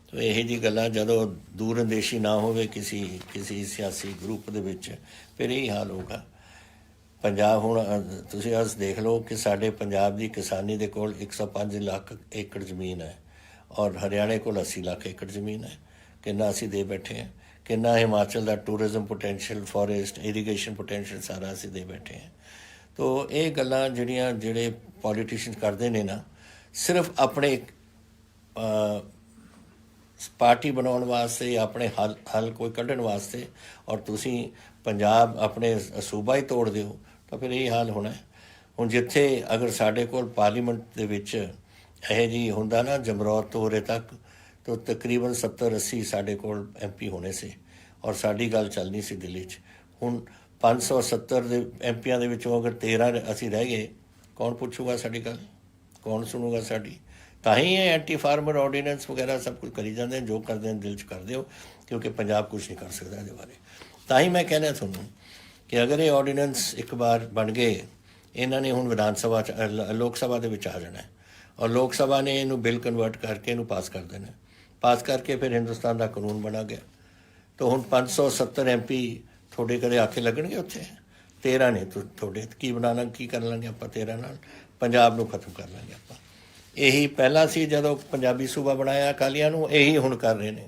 ਤੋ ਇਹੋ ਜਿਹੀ ਗੱਲਾਂ ਜਦੋਂ ਦੂਰ ਅੰਦੇਸ਼ੀ ਨਾ ਹੋਵੇ ਕਿਸੇ ਸਿਆਸੀ ਗਰੁੱਪ ਦੇ ਵਿੱਚ, ਫਿਰ ਇਹੀ ਹਾਲ ਹੋਊਗਾ। ਪੰਜਾਬ ਹੁਣ ਤੁਸੀਂ ਅੱਜ ਦੇਖ ਲਓ ਕਿ ਸਾਡੇ ਪੰਜਾਬ ਦੀ ਕਿਸਾਨੀ ਦੇ ਕੋਲ 105 ਲੱਖ ਏਕੜ ਜ਼ਮੀਨ ਹੈ ਔਰ ਹਰਿਆਣੇ ਕੋਲ 80 ਲੱਖ ਏਕੜ ਜ਼ਮੀਨ ਹੈ। ਕਿੰਨਾ ਅਸੀਂ ਦੇ ਬੈਠੇ ਹਾਂ, ਕਿੰਨਾ ਹਿਮਾਚਲ ਦਾ tourism potential, forest, irrigation potential ਸਾਰਾ ਅਸੀਂ ਦੇ ਬੈਠੇ ਹਾਂ। ਤੋ ਇਹ ਗੱਲਾਂ ਜਿਹੜੇ ਪੋਲੀਟੀਸ਼ੀਅਨ ਕਰਦੇ ਨੇ ਨਾ, ਸਿਰਫ ਆਪਣੇ ਪਾਰਟੀ ਬਣਾਉਣ ਵਾਸਤੇ, ਆਪਣੇ ਹੱਲ ਕੋਈ ਕੱਢਣ ਵਾਸਤੇ, ਔਰ ਤੁਸੀਂ ਪੰਜਾਬ ਆਪਣੇ ਸੂਬਾ ਹੀ ਤੋੜ ਦਿਓ, ਤਾਂ ਫਿਰ ਇਹ ਹਾਲ ਹੋਣਾ। ਹੁਣ ਜਿੱਥੇ ਅਗਰ ਸਾਡੇ ਕੋਲ ਪਾਰਲੀਮੈਂਟ ਦੇ ਵਿੱਚ ਇਹੋ ਜਿਹੀ ਹੁੰਦਾ ਨਾ ਜਮਰੌਰ ਤੋਂ ਉਰੇ ਤੱਕ, ਤਾਂ ਤਕਰੀਬਨ 70-80 ਸਾਡੇ ਕੋਲ MP ਹੋਣੇ ਸੀ ਔਰ ਸਾਡੀ ਗੱਲ ਚੱਲਣੀ ਸੀ ਦਿੱਲੀ 'ਚ। ਹੁਣ 570 ਦੇ MPਆਂ ਦੇ ਵਿੱਚੋਂ ਅਗਰ 13 ਅਸੀਂ ਰਹਿ ਗਏ, ਕੌਣ ਪੁੱਛੂਗਾ ਸਾਡੀ ਗੱਲ, ਕੌਣ ਸੁਣੂਗਾ ਸਾਡੀ? ਤਾਂ ਹੀ ਇਹ ਐਂਟੀ ਫਾਰਮਰ ਆਰਡੀਨੈਂਸ ਵਗੈਰਾ ਸਭ ਕੁਝ ਕਰੀ ਜਾਂਦੇ, ਜੋ ਕਰਦੇ ਨੇ ਦਿਲ 'ਚ ਕਰਦੇ ਹੋ, ਕਿਉਂਕਿ ਪੰਜਾਬ ਕੁਛ ਨਹੀਂ ਕਰ ਸਕਦਾ ਇਹਦੇ ਬਾਰੇ। ਤਾਂ ਹੀ ਮੈਂ ਕਹਿੰਦਾ ਤੁਹਾਨੂੰ ਕਿ ਅਗਰ ਇਹ ਆਰਡੀਨੈਂਸ ਇੱਕ ਵਾਰ ਬਣ ਗਏ, ਇਹਨਾਂ ਨੇ ਹੁਣ ਵਿਧਾਨ ਸਭਾ 'ਚ, ਲੋਕ ਸਭਾ ਦੇ ਵਿੱਚ ਆ ਜਾਣਾ ਔਰ ਲੋਕ ਸਭਾ ਨੇ ਇਹਨੂੰ ਬਿੱਲ ਕਨਵਰਟ ਕਰਕੇ ਇਹਨੂੰ ਪਾਸ ਕਰ ਦੇਣਾ। ਪਾਸ ਕਰਕੇ ਫਿਰ ਹਿੰਦੁਸਤਾਨ ਦਾ ਕਾਨੂੰਨ ਬਣਾ ਗਿਆ। ਤਾਂ ਹੁਣ 570 MP ਤੁਹਾਡੇ ਕਦੇ ਆਖੇ ਲੱਗਣਗੇ ਉੱਥੇ? 13 ਨੇ ਤੁਹਾਡੇ, ਕੀ ਬਣਾਉਣਾ, ਕੀ ਕਰ ਲਾਂਗੇ ਆਪਾਂ 13 ਨਾਲ? ਪੰਜਾਬ ਨੂੰ ਖਤਮ ਕਰ ਲਾਂਗੇ ਆਪਾਂ। ਇਹੀ ਪਹਿਲਾਂ ਸੀ ਜਦੋਂ ਪੰਜਾਬੀ ਸੂਬਾ ਬਣਾਇਆ ਅਕਾਲੀਆਂ ਨੂੰ, ਇਹੀ ਹੁਣ ਕਰ ਰਹੇ ਨੇ।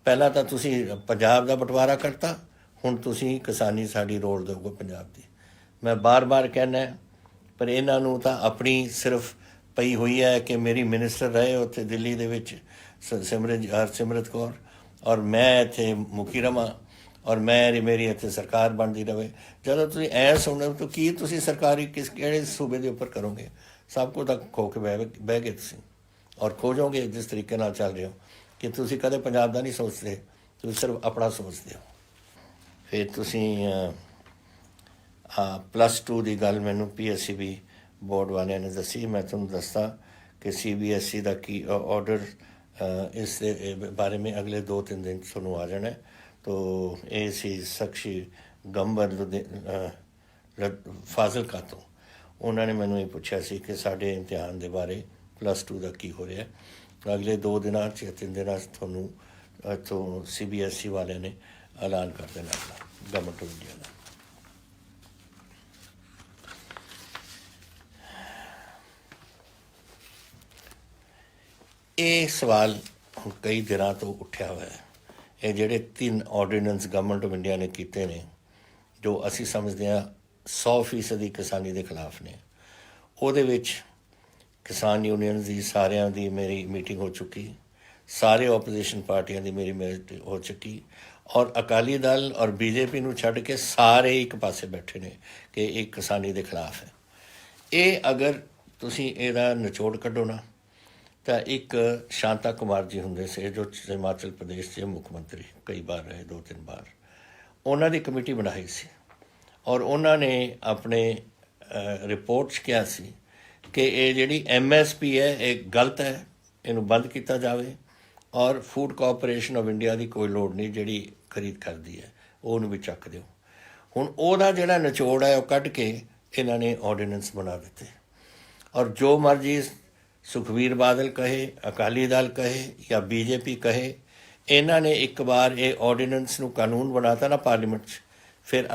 ਪਹਿਲਾਂ ਤਾਂ ਤੁਸੀਂ ਪੰਜਾਬ ਦਾ ਬਟਵਾਰਾ ਕਰਤਾ, ਹੁਣ ਤੁਸੀਂ ਕਿਸਾਨੀ ਸਾਡੀ ਰੋਲ ਦਿਓਗੇ ਪੰਜਾਬ ਦੀ। ਮੈਂ ਬਾਰ-ਬਾਰ ਕਹਿਣਾ, ਪਰ ਇਹਨਾਂ ਨੂੰ ਤਾਂ ਆਪਣੀ ਸਿਰਫ ਪਈ ਹੋਈ ਹੈ ਕਿ ਮੇਰੀ ਮਿਨਿਸਟਰ ਰਹੇ ਉੱਥੇ ਦਿੱਲੀ ਦੇ ਵਿੱਚ ਹਰਸਿਮਰਤ ਕੌਰ, ਔਰ ਮੈਂ ਇੱਥੇ ਮੁਖੀ ਰਵਾਂ, ਔਰ ਮੇਰੀ ਇੱਥੇ ਸਰਕਾਰ ਬਣਦੀ ਰਹੇ। ਜਦੋਂ ਤੁਸੀਂ ਐ ਸੁਣੋ ਤਾਂ ਕੀ ਤੁਸੀਂ ਸਰਕਾਰੀ ਕਿਹੜੇ ਸੂਬੇ ਦੇ ਉੱਪਰ ਕਰੋਗੇ? ਸਭ ਕੁਝ ਤਾਂ ਖੋ ਕੇ ਬਹਿ ਗਏ ਤੁਸੀਂ, ਔਰ ਖੋਜੋਗੇ ਜਿਸ ਤਰੀਕੇ ਨਾਲ ਚੱਲ ਰਹੇ ਹੋ ਕਿ ਤੁਸੀਂ ਕਦੇ ਪੰਜਾਬ ਦਾ ਨਹੀਂ ਸੋਚਦੇ, ਤੁਸੀਂ ਸਿਰਫ ਆਪਣਾ ਸੋਚਦੇ ਹੋ। ਫਿਰ ਤੁਸੀਂ +2 ਦੀ ਗੱਲ ਮੈਨੂੰ PSCB ਬੋਰਡ ਵਾਲਿਆਂ ਨੇ ਦੱਸੀ। ਮੈਂ ਤੁਹਾਨੂੰ ਦੱਸਦਾ ਕਿ CBSE ਦਾ ਕੀ ਆਰਡਰ ਇਸ ਦੇ ਬਾਰੇ में अगले 2-3 दिन ਤੁਹਾਨੂੰ ਆ ਜਾਣਾ। तो ਇਹ ਸੀ ਸਕਸ਼ੀ ਗੰਬਰ ਫਾਜ਼ਿਲਕਾ ਤੋਂ। ਉਹਨਾਂ ਨੇ ਮੈਨੂੰ ਇਹ ਪੁੱਛਿਆ ਸੀ ਕਿ ਸਾਡੇ ਇਮਤਿਹਾਨ ਦੇ ਬਾਰੇ +2 ਦਾ ਕੀ ਹੋ ਰਿਹਾ। ਅਗਲੇ 2 ਦਿਨਾਂ 'ਚ 3 ਦਿਨਾਂ 'ਚ ਤੁਹਾਨੂੰ ਇੱਥੋਂ CBSE ਵਾਲਿਆਂ ਨੇ ਐਲਾਨ ਕਰ ਦੇਣਾ ਆਪਣਾ, ਗਵਰਨਮੈਂਟ ਆਫ ਇੰਡੀਆ ਦਾ। ਇਹ ਸਵਾਲ ਹੁਣ ਕਈ ਦਿਨਾਂ ਤੋਂ ਉੱਠਿਆ ਹੋਇਆ ਹੈ। ਇਹ ਜਿਹੜੇ 3 ਆਰਡੀਨੈਂਸ ਗਵਰਨਮੈਂਟ ਆਫ ਇੰਡੀਆ ਨੇ ਕੀਤੇ ਨੇ, ਜੋ ਅਸੀਂ ਸਮਝਦੇ ਹਾਂ 100% ਕਿਸਾਨੀ ਦੇ ਖਿਲਾਫ ਨੇ, ਉਹਦੇ ਵਿੱਚ ਕਿਸਾਨ ਯੂਨੀਅਨ ਦੀ ਸਾਰਿਆਂ ਦੀ ਮੇਰੀ ਮੀਟਿੰਗ ਹੋ ਚੁੱਕੀ, ਸਾਰੇ ਓਪੋਜੀਸ਼ਨ ਪਾਰਟੀਆਂ ਦੀ ਮੇਰੀ ਮੀਟਿੰਗ ਹੋ ਚੁੱਕੀ, ਔਰ ਅਕਾਲੀ ਦਲ ਔਰ BJP ਨੂੰ ਛੱਡ ਕੇ ਸਾਰੇ ਇੱਕ ਪਾਸੇ ਬੈਠੇ ਨੇ ਕਿ ਇਹ ਕਿਸਾਨੀ ਦੇ ਖਿਲਾਫ ਹੈ। ਇਹ ਅਗਰ ਤੁਸੀਂ ਇਹਦਾ ਨਿਚੋੜ ਕੱਢੋ ਨਾ, ਤਾਂ ਇੱਕ ਸ਼ਾਂਤਾ ਕੁਮਾਰ ਜੀ ਹੁੰਦੇ ਸੀ ਜੋ ਹਿਮਾਚਲ ਪ੍ਰਦੇਸ਼ ਦੇ ਮੁੱਖ ਮੰਤਰੀ ਕਈ ਵਾਰ ਰਹੇ, 2-3 ਵਾਰ। ਉਹਨਾਂ ਦੀ ਕਮੇਟੀ ਬਣਾਈ ਸੀ ਔਰ ਉਹਨਾਂ ਨੇ ਆਪਣੇ ਰਿਪੋਰਟ 'ਚ ਕਿਹਾ ਸੀ ਕਿ ਇਹ ਜਿਹੜੀ MSP ਹੈ ਇਹ ਗਲਤ ਹੈ, ਇਹਨੂੰ ਬੰਦ ਕੀਤਾ ਜਾਵੇ ਔਰ ਫੂਡ ਕਾਰਪੋਰੇਸ਼ਨ ਆਫ ਇੰਡੀਆ ਦੀ ਕੋਈ ਲੋੜ ਨਹੀਂ ਜਿਹੜੀ ਖਰੀਦ ਕਰਦੀ ਹੈ, ਉਹਨੂੰ ਵੀ ਚੱਕ ਦਿਓ। ਹੁਣ ਉਹਦਾ ਜਿਹੜਾ ਨਿਚੋੜ ਹੈ ਉਹ ਕੱਢ ਕੇ ਇਹਨਾਂ ਨੇ ਆਰਡੀਨੈਂਸ ਬਣਾ ਦਿੱਤੇ ਔਰ ਜੋ ਮਰਜ਼ੀ ਸੁਖਬੀਰ ਬਾਦਲ ਕਹੇ, ਅਕਾਲੀ ਦਲ ਕਹੇ ਜਾਂ BJP ਕਹੇ, ਇਹਨਾਂ ਨੇ ਇੱਕ ਵਾਰ ਇਹ ਆਰਡੀਨੈਂਸ ਨੂੰ ਕਾਨੂੰਨ ਬਣਾਤਾ ਨਾ ਪਾਰਲੀਮੈਂਟ 'ਚ, ਫਿਰ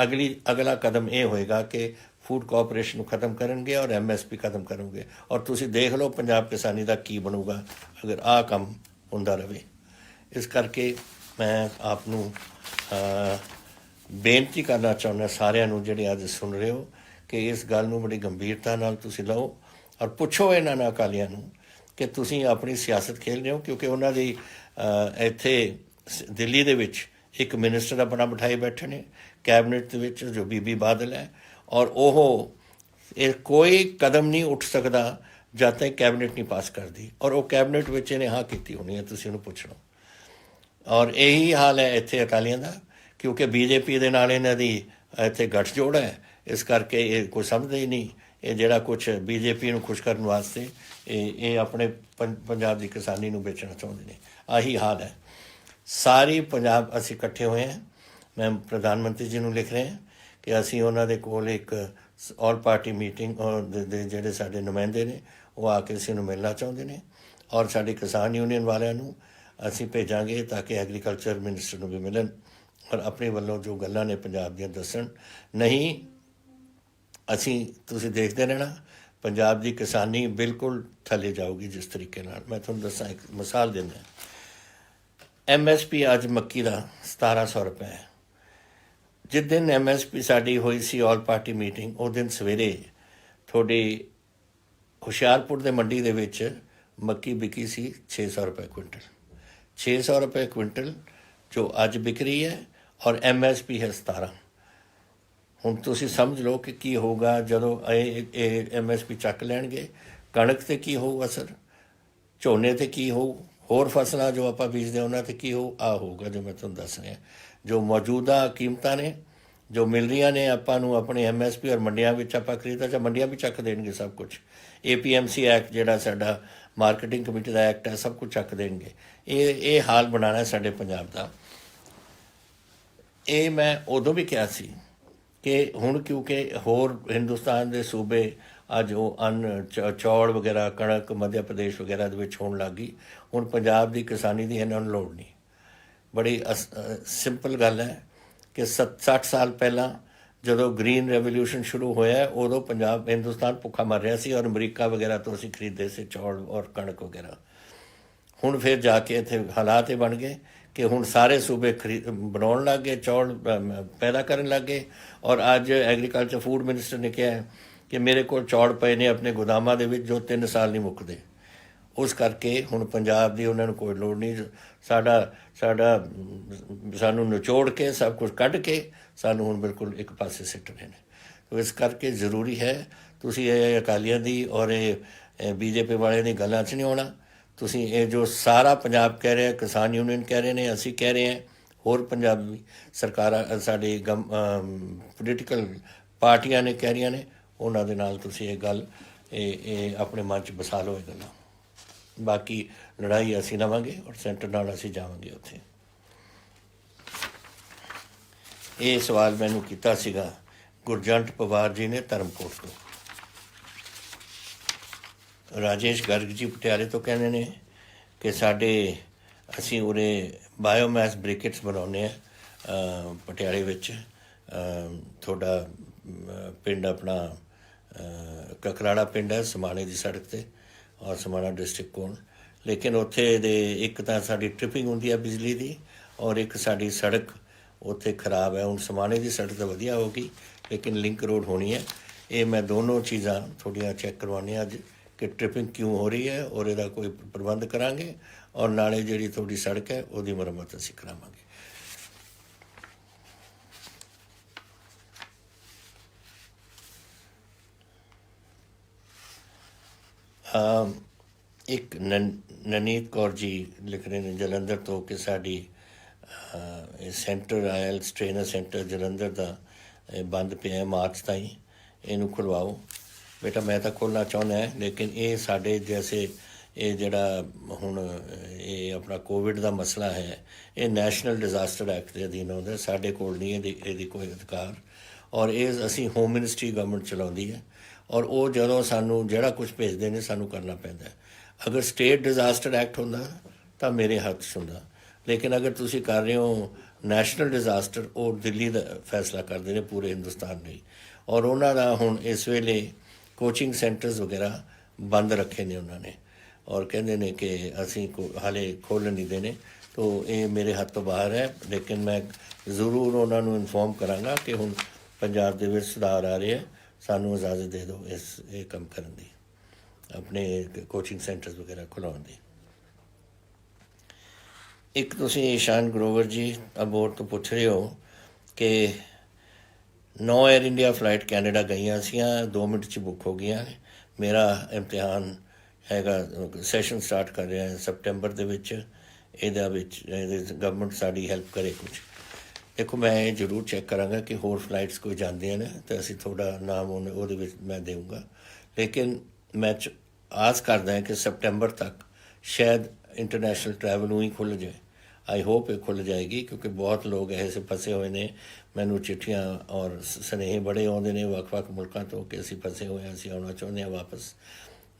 ਅਗਲਾ ਕਦਮ ਇਹ ਹੋਏਗਾ ਕਿ ਫੂਡ ਕਾਰਪੋਰੇਸ਼ਨ ਨੂੰ ਖਤਮ ਕਰਨਗੇ ਔਰ MSP ਖਤਮ ਕਰਨਗੇ। ਔਰ ਤੁਸੀਂ ਦੇਖ ਲਓ ਪੰਜਾਬ ਕਿਸਾਨੀ ਦਾ ਕੀ ਬਣੂਗਾ ਅਗਰ ਆਹ ਕੰਮ ਹੁੰਦਾ ਰਹੇ। ਇਸ ਕਰਕੇ ਮੈਂ ਆਪ ਨੂੰ ਬੇਨਤੀ ਕਰਨਾ ਚਾਹੁੰਦਾ ਸਾਰਿਆਂ ਨੂੰ ਜਿਹੜੇ ਅੱਜ ਸੁਣ ਰਹੇ ਹੋ ਕਿ ਇਸ ਗੱਲ ਨੂੰ ਬੜੀ ਗੰਭੀਰਤਾ ਨਾਲ ਤੁਸੀਂ ਲਓ ਔਰ ਪੁੱਛੋ ਇਹਨਾਂ ਨਾਲ ਅਕਾਲੀਆਂ ਨੂੰ ਕਿ ਤੁਸੀਂ ਆਪਣੀ ਸਿਆਸਤ ਖੇਡ ਰਹੇ ਹੋ, ਕਿਉਂਕਿ ਉਹਨਾਂ ਦੀ ਇੱਥੇ ਦਿੱਲੀ ਦੇ ਵਿੱਚ ਇੱਕ ਮਿਨਿਸਟਰ ਆਪਣਾ ਬਿਠਾਏ ਬੈਠੇ ਨੇ ਕੈਬਨਿਟ ਦੇ ਵਿੱਚ ਜੋ ਬੀਬੀ ਬਾਦਲ ਹੈ ਔਰ ਉਹ ਇਹ ਕੋਈ ਕਦਮ ਨਹੀਂ ਉੱਠ ਸਕਦਾ ਜਦ ਤੱਕ ਕੈਬਨਿਟ ਨਹੀਂ ਪਾਸ ਕਰਦੀ ਔਰ ਉਹ ਕੈਬਨਿਟ ਵਿੱਚ ਇਹਨੇ ਹਾਂ ਕੀਤੀ ਹੋਣੀ ਹੈ, ਤੁਸੀਂ ਉਹਨੂੰ ਪੁੱਛ ਲਓ। ਔਰ ਇਹੀ ਹਾਲ ਹੈ ਇੱਥੇ ਅਕਾਲੀਆਂ ਦਾ, ਕਿਉਂਕਿ BJP ਦੇ ਨਾਲ ਇਹਨਾਂ ਦੀ ਇੱਥੇ ਗੱਠਜੋੜ ਹੈ, ਇਸ ਕਰਕੇ ਇਹ ਕੋਈ ਸਮਝਦੇ ਹੀ ਨਹੀਂ। ਇਹ ਜਿਹੜਾ ਕੁਛ BJP ਨੂੰ ਖੁਸ਼ ਕਰਨ ਵਾਸਤੇ ਇਹ ਆਪਣੇ ਪੰਜਾਬ ਦੀ ਕਿਸਾਨੀ ਨੂੰ ਵੇਚਣਾ ਚਾਹੁੰਦੇ ਨੇ। ਆਹੀ ਹਾਲ ਹੈ ਸਾਰੀ ਪੰਜਾਬ। ਅਸੀਂ ਇਕੱਠੇ ਹੋਏ ਹਾਂ, ਮੈਂ ਪ੍ਰਧਾਨ ਮੰਤਰੀ ਜੀ ਨੂੰ ਲਿਖ ਰਹੇ ਹਾਂ ਕਿ ਅਸੀਂ ਉਹਨਾਂ ਦੇ ਕੋਲ ਇੱਕ ਆਲ ਪਾਰਟੀ ਮੀਟਿੰਗ ਔਰ ਦੇ ਜਿਹੜੇ ਸਾਡੇ ਨੁਮਾਇੰਦੇ ਨੇ ਉਹ ਆ ਕੇ ਅਸੀਂ ਨੂੰ ਮਿਲਣਾ ਚਾਹੁੰਦੇ ਨੇ ਔਰ ਸਾਡੇ ਕਿਸਾਨ ਯੂਨੀਅਨ ਵਾਲਿਆਂ ਨੂੰ ਅਸੀਂ ਭੇਜਾਂਗੇ ਤਾਂ ਕਿ ਐਗਰੀਕਲਚਰ ਮਿਨਿਸਟਰ ਨੂੰ ਵੀ ਮਿਲਣ ਔਰ ਆਪਣੇ ਵੱਲੋਂ ਜੋ ਗੱਲਾਂ ਨੇ ਪੰਜਾਬ ਦੀਆਂ ਦੱਸਣ। ਨਹੀਂ ਅਸੀਂ ਤੁਸੀਂ ਦੇਖਦੇ ਰਹਿਣਾ, ਪੰਜਾਬ ਦੀ ਕਿਸਾਨੀ ਬਿਲਕੁਲ ਥੱਲੇ ਜਾਊਗੀ ਜਿਸ ਤਰੀਕੇ ਨਾਲ। ਮੈਂ ਤੁਹਾਨੂੰ ਦੱਸਾਂ, ਇੱਕ ਮਿਸਾਲ ਦਿੰਦਾ। MSP ਅੱਜ ਮੱਕੀ ਦਾ 1700 ਰੁਪਏ ਹੈ। ਜਿਸ ਦਿਨ MSP ਸਾਡੀ ਹੋਈ ਸੀ ਆਲ ਪਾਰਟੀ ਮੀਟਿੰਗ, ਉਹ ਦਿਨ ਸਵੇਰੇ ਤੁਹਾਡੀ ਹੁਸ਼ਿਆਰਪੁਰ ਦੇ ਮੰਡੀ ਦੇ ਵਿੱਚ ਮੱਕੀ ਵਿਕੀ ਸੀ 600 ਰੁਪਏ ਕੁਇੰਟਲ। 600 ਰੁਪਏ ਕੁਇੰਟਲ ਜੋ ਅੱਜ ਵਿਕ ਰਹੀ ਹੈ ਔਰ MSP ਹੈ 17। ਹੁਣ ਤੁਸੀਂ ਸਮਝ ਲਓ ਕਿ ਕੀ ਹੋਊਗਾ ਜਦੋਂ ਇਹ MSP ਚੱਕ ਲੈਣਗੇ। ਕਣਕ 'ਤੇ ਕੀ ਹੋਊ ਅਸਰ, ਝੋਨੇ 'ਤੇ ਕੀ ਹੋਊ, ਹੋਰ ਫਸਲਾਂ ਜੋ ਆਪਾਂ ਬੀਜਦੇ ਉਹਨਾਂ 'ਤੇ ਕੀ ਹੋਊ। ਆਹ ਹੋਊਗਾ ਜੋ ਮੈਂ ਤੁਹਾਨੂੰ ਦੱਸ ਰਿਹਾ। ਜੋ ਮੌਜੂਦਾ ਕੀਮਤਾਂ ਨੇ ਜੋ ਮਿਲ ਰਹੀਆਂ ਨੇ ਆਪਾਂ ਨੂੰ ਆਪਣੇ MSP ਔਰ ਮੰਡੀਆਂ ਵਿੱਚ ਆਪਾਂ ਖਰੀਦਦਾ ਜਾਂ ਮੰਡੀਆਂ ਵੀ ਚੱਕ ਦੇਣਗੇ ਸਭ ਕੁਛ। APMC ਐਕਟ ਜਿਹੜਾ ਸਾਡਾ ਮਾਰਕੀਟਿੰਗ ਕਮੇਟੀ ਦਾ ਐਕਟ ਹੈ, ਸਭ ਕੁਝ ਚੱਕ ਦੇਣਗੇ। ਇਹ ਹਾਲ ਬਣਾਉਣਾ ਸਾਡੇ ਪੰਜਾਬ ਦਾ। ਇਹ ਮੈਂ ਉਦੋਂ ਵੀ ਕਿਹਾ ਸੀ ਕਿ ਹੁਣ ਕਿਉਂਕਿ ਹੋਰ ਹਿੰਦੁਸਤਾਨ ਦੇ ਸੂਬੇ ਅੱਜ ਉਹ ਚੌਲ ਵਗੈਰਾ ਕਣਕ ਮੱਧ ਪ੍ਰਦੇਸ਼ ਵਗੈਰਾ ਦੇ ਵਿੱਚ ਹੋਣ ਲੱਗ ਗਈ। ਹੁਣ ਪੰਜਾਬ ਦੀ ਕਿਸਾਨੀ ਦੀ ਇਹਨਾਂ ਨੂੰ ਲੋੜ ਨਹੀਂ। ਬੜੀ ਸਿੰਪਲ ਗੱਲ ਹੈ ਕਿ 60 ਸਾਲ ਪਹਿਲਾਂ ਜਦੋਂ ਗ੍ਰੀਨ ਰੈਵੋਲਿਊਸ਼ਨ ਸ਼ੁਰੂ ਹੋਇਆ ਉਦੋਂ ਪੰਜਾਬ ਹਿੰਦੁਸਤਾਨ ਭੁੱਖਾ ਮਰ ਰਿਹਾ ਸੀ ਔਰ ਅਮਰੀਕਾ ਵਗੈਰਾ ਤੋਂ ਅਸੀਂ ਖਰੀਦਦੇ ਸੀ ਚੌਲ ਔਰ ਕਣਕ ਵਗੈਰਾ। ਹੁਣ ਫਿਰ ਜਾ ਕੇ ਇੱਥੇ ਹਾਲਾਤ ਇਹ ਬਣ ਗਏ ਕਿ ਹੁਣ ਸਾਰੇ ਸੂਬੇ ਬਣਾਉਣ ਲੱਗ ਗਏ, ਚੌਲ ਪੈਦਾ ਕਰਨ ਲੱਗ ਗਏ। ਔਰ ਅੱਜ ਐਗਰੀਕਲਚਰ ਫੂਡ ਮਿਨਿਸਟਰ ਨੇ ਕਿਹਾ ਕਿ ਮੇਰੇ ਕੋਲ ਚੌਲ ਪਏ ਨੇ ਆਪਣੇ ਗੋਦਾਮਾਂ ਦੇ ਵਿੱਚ ਜੋ 3 ਸਾਲ ਨਹੀਂ ਮੁੱਕਦੇ। ਉਸ ਕਰਕੇ ਹੁਣ ਪੰਜਾਬ ਦੀ ਉਹਨਾਂ ਨੂੰ ਕੋਈ ਲੋੜ ਨਹੀਂ। ਸਾਨੂੰ ਨਿਚੋੜ ਕੇ ਸਭ ਕੁਝ ਕੱਢ ਕੇ ਸਾਨੂੰ ਹੁਣ ਬਿਲਕੁਲ ਇੱਕ ਪਾਸੇ ਸਿੱਟ ਰਹੇ ਨੇ। ਇਸ ਕਰਕੇ ਜ਼ਰੂਰੀ ਹੈ ਤੁਸੀਂ ਇਹ ਅਕਾਲੀਆਂ ਦੀ ਔਰ ਇਹ BJP ਵਾਲਿਆਂ ਦੀ ਗੱਲਾਂ 'ਚ ਨਹੀਂ ਆਉਣਾ। ਤੁਸੀਂ ਇਹ ਜੋ ਸਾਰਾ ਪੰਜਾਬ ਕਹਿ ਰਿਹਾ, ਕਿਸਾਨ ਯੂਨੀਅਨ ਕਹਿ ਰਹੇ ਨੇ, ਅਸੀਂ ਕਹਿ ਰਹੇ ਹਾਂ, ਹੋਰ ਪੰਜਾਬੀ ਸਰਕਾਰਾਂ ਸਾਡੀ ਪੋਲੀਟੀਕਲ ਪਾਰਟੀਆਂ ਨੇ ਕਹਿ ਰਹੀਆਂ ਨੇ, ਉਹਨਾਂ ਦੇ ਨਾਲ ਤੁਸੀਂ ਇਹ ਗੱਲ ਇਹ ਆਪਣੇ ਮਨ 'ਚ ਵਸਾ ਲਓ ਇਹ ਗੱਲਾਂ। ਬਾਕੀ ਲੜਾਈ ਅਸੀਂ ਲਵਾਂਗੇ ਔਰ ਸੈਂਟਰ ਨਾਲ ਅਸੀਂ ਜਾਵਾਂਗੇ ਉੱਥੇ। ਇਹ ਸਵਾਲ ਮੈਨੂੰ ਕੀਤਾ ਸੀਗਾ ਗੁਰਜੰਟ ਪਵਾਰ ਜੀ ਨੇ ਧਰਮਕੋਟ ਤੋਂ। ਰਾਜੇਸ਼ ਗਰਗ ਜੀ ਪਟਿਆਲੇ ਤੋਂ ਕਹਿੰਦੇ ਨੇ ਕਿ ਅਸੀਂ ਉਰੇ ਬਾਇਓਮੈਸ ਬ੍ਰਿਕੇਟਸ ਬਣਾਉਂਦੇ ਹਾਂ ਪਟਿਆਲੇ ਵਿੱਚ। ਤੁਹਾਡਾ ਪਿੰਡ ਆਪਣਾ ਕਕਰਾੜਾ ਪਿੰਡ ਹੈ ਸਮਾਣੇ ਦੀ ਸੜਕ 'ਤੇ ਔਰ ਸਮਾਣਾ ਡਿਸਟ੍ਰਿਕਟ ਕੋਲ। ਲੇਕਿਨ ਉੱਥੇ ਦੇ ਇੱਕ ਤਾਂ ਸਾਡੀ ਟ੍ਰਿਪਿੰਗ ਹੁੰਦੀ ਹੈ ਬਿਜਲੀ ਦੀ ਔਰ ਇੱਕ ਸਾਡੀ ਸੜਕ ਉੱਥੇ ਖਰਾਬ ਹੈ। ਹੁਣ ਸਮਾਣੇ ਦੀ ਸੜਕ ਤਾਂ ਵਧੀਆ ਹੋ ਗਈ ਲੇਕਿਨ ਲਿੰਕ ਰੋਡ ਹੋਣੀ ਹੈ। ਇਹ ਮੈਂ ਦੋਨੋਂ ਚੀਜ਼ਾਂ ਥੋੜ੍ਹੀਆਂ ਚੈੱਕ ਕਰਵਾਉਣੀਆਂ ਅੱਜ ਕਿ ਟ੍ਰਿਪਿੰਗ ਕਿਉਂ ਹੋ ਰਹੀ ਹੈ ਔਰ ਇਹਦਾ ਕੋਈ ਪ੍ਰਬੰਧ ਕਰਾਂਗੇ ਔਰ ਨਾਲੇ ਜਿਹੜੀ ਤੁਹਾਡੀ ਸੜਕ ਹੈ ਉਹਦੀ ਮੁਰੰਮਤ ਅਸੀਂ ਕਰਾਵਾਂਗੇ। ਇੱਕ ननीत कौर जी लिख रहे हैं जलंधर तो कि साड़ी centre IELTS trainer centre Jalandhar का बंद पे है मार्च ताईं, इनू खुलवाओ। बेटा मैं तो खोलना चाहुंदा है, लेकिन ये साढ़े जैसे ये जड़ा हुण ये अपना कोविड का मसला है, ये नैशनल डिजास्टर एक्ट के अधीन आउंदा, साढ़े कोल नहीं इहदी कोई अधिकार। और ये असी होम मिनिस्ट्री गवर्नमेंट चलाउंदी है, और वो जदों सानू जिहड़ा कुछ भेजदे ने सानू करना पैंदा है। अगर स्टेट डिजास्टर एक्ट हुंदा तां मेरे हत्थ 'ਚ हुंदा, लेकिन अगर तुसी कर रहे हो नैशनल डिजास्टर, वो दिल्ली का फैसला करते हैं पूरे हिंदुस्तान नहीं। और उन्होंने हुण इस वेले कोचिंग सेंटर्स वगैरह बंद रखे ने उन्होंने, और कहते हैं कि असी हाले खोलन नहीं देने। तो ये मेरे हाथ तो बाहर है, लेकिन मैं जरूर उन्होंने इन्फॉर्म करांगा कि हुण पंजाब दे विच सुधार आ रहे हैं, सानू इजाजत दे दो इस ये काम करन दी, अपने कोचिंग सेंटर्स वगैरह खुलाउण दी। एक तुसी ईशान ग्रोवर जी अबोर तो पुछ रहे हो कि 9 एयर इंडिया फ्लाइट कैनेडा गईयां सीआं, 2 मिनट च बुक हो गई। मेरा इम्तिहान हैगा, सैशन स्टार्ट कर रहा है सितंबर दे विच, गवर्नमेंट साड़ी हैल्प करे कुछ। देखो मैं ये जरूर चैक करांगा कि होर फ्लाइट्स कोई जांदियां ने तो असीं थोड़ा नाम उहदे विच मैं देऊँगा, लेकिन मैं आस करदा है कि सितंबर तक शायद इंटरनेशनल ट्रैवल ही खुल जाए। आई होप ये खुल जाएगी, क्योंकि बहुत लोग ऐसे फसे हुए ने, मैनू चिट्ठियाँ और सनेहे बड़े आउंदे ने वख-वख मुल्कां तो कि असीं फसे हुए असीं आउणा चाहुंदे हां वापस,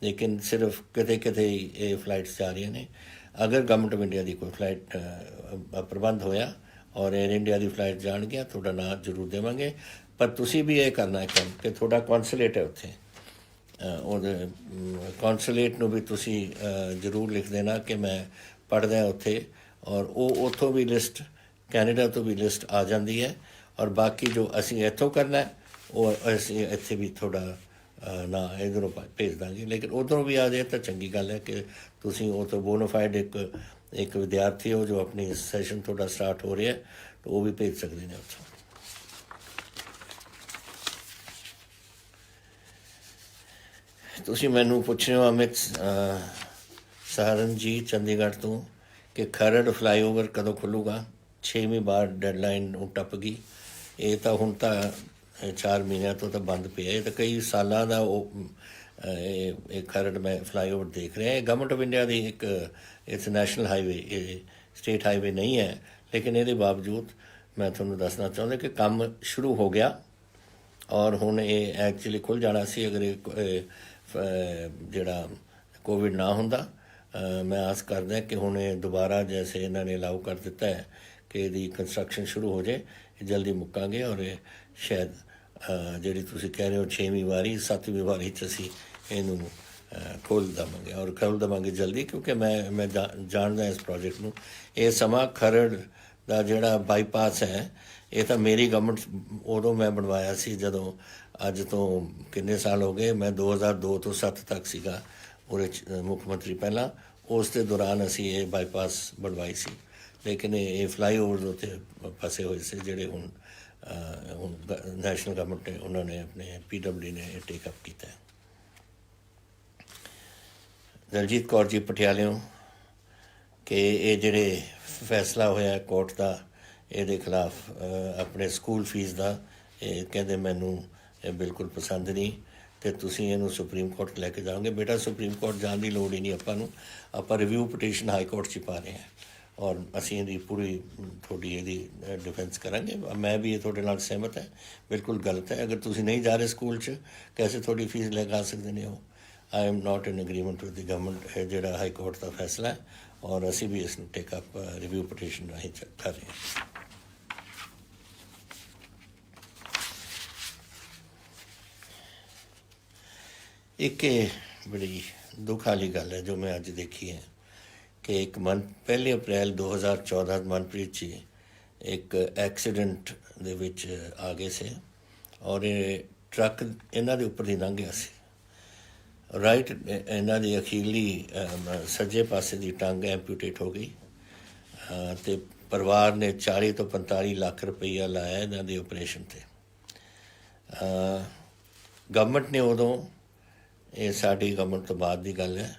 लेकिन सिर्फ किते किते ही ये फ्लाइट्स जा रही ने। अगर गवर्नमेंट ऑफ इंडिया की कोई फ्लाइट प्रबंध होया और एयर इंडिया की फ्लाइट जाणगियां, थोड़ा नाम जरूर देवांगे। पर तुसी भी ये करना है काम कि थोड़ा कौंसलेट है उत्थे, कौंसलेट नूं भी तुसी जरूर लिख देना कि मैं पढ़दा उत्थे, और वो उतों भी लिस्ट कैनेडा तो भी लिस्ट आ जाती है। और बाकी जो असी इतों करना है वो असी इत्थे भी थोड़ा ना इधरों भेज देंगे, लेकिन उधरों भी आ जाए तो चंगी गल है कि तुसी वो तो बोनाफाइड एक विद्यार्थी हो जो अपनी सैशन थोड़ा स्टार्ट हो रहा है, तो वो भी भेज सकते हैं उत्थों। तुसी मैनू पुछ रहे हो अमित सहारन जी चंडीगढ़ तो कि खरड़ फ्लाईओवर कदों खुलूगा। 6वीं बार डेडलाइन टप गई, ये तो हुण तो 4 महीनों तो बंद पे है, तो कई सालों का वो खरड़ में फ्लाईओवर देख रहे हैं। गवर्नमेंट ऑफ इंडिया की एक इट्स नैशनल हाईवे, ये स्टेट हाईवे नहीं है, लेकिन ये बावजूद मैं थोड़ा दसना चाहता कि काम शुरू हो गया और हुण ये एक्चुअली खुल जाना सी अगर जिहड़ा कोविड ना हुंदा। मैं आस करदा कि हुण दोबारा जैसे इन्होंने अलाउ कर दिता है कि यदि कंस्ट्रक्शन शुरू हो जाए, जल्दी मुक्कांगे और शायद जिहड़ी तुसीं कह रहे हो 6वीं बारी 7वीं बारी च असीं इहनूं खोल देवांगे और खोल देवांगे जल्दी, क्योंकि मैं जानदा इस प्रोजेक्ट नूं। ये समा खरड़ दा जिहड़ा बाईपास है, ये तो मेरी गवर्नमेंट उदों मैं बनवाया सी जदों, अज तो किन्ने साल हो गए, मैं 2002 तो 7 तक सीगा उहदे मुख मंत्री पहला, उस दे दौरान असी ये बाईपास बनवाई सी। लेकिन ये फ्लाईओवर उत्ते फसे हुए से जिहड़े हुण नैशनल गवर्नमेंट ने उन्होंने अपने PWD ने टेकअप किया है। दलजीत कौर जी पटियालियों कि ये जिहड़े फैसला होया कोर्ट का ये खिलाफ अपने स्कूल फीस का, ये कहते मैनू बिल्कुल पसंद नहीं, तो तुसीं इहनूं सुप्रीम कोर्ट लैके जाओगे। बेटा सुप्रीम कोर्ट जाने की लोड़ ही नहीं, आपां रिव्यू पटिशन हाई कोर्ट च पा रहे हैं और असीं इहदी पूरी थोड़ी इहदी डिफेंस करांगे। मैं भी ये थोड़े नाल सहमत है, बिल्कुल गलत है। अगर तुसीं नहीं जा रहे स्कूल च, कैसे थोड़ी फीस लगा सकते ने हो। I am not in agreement with the government, जिहड़ा हाई कोर्ट का फैसला है, और असीं भी इसनूं टेकअप रिव्यू पटिशन राहीं कर रहे हैं। एक बड़ी दुख वाली गल है जो मैं अज देखी है कि एक 1 अप्रैल 2014 मनप्रीत जी एक एक्सीडेंट दे विच आ गए से और ये ट्रक इन्हां दे उपर ही लंघ गया सी। राइट इन्हां दी अखीरली सज्जे पासे की टंग एम्पूटेट हो गई, तो परिवार ने 40 तो 45 लाख रुपया लाया इन्हां दे ऑपरेशन ते। गवर्नमेंट ने उदों, ये साडी गवर्नमेंट तो बाद की गल है,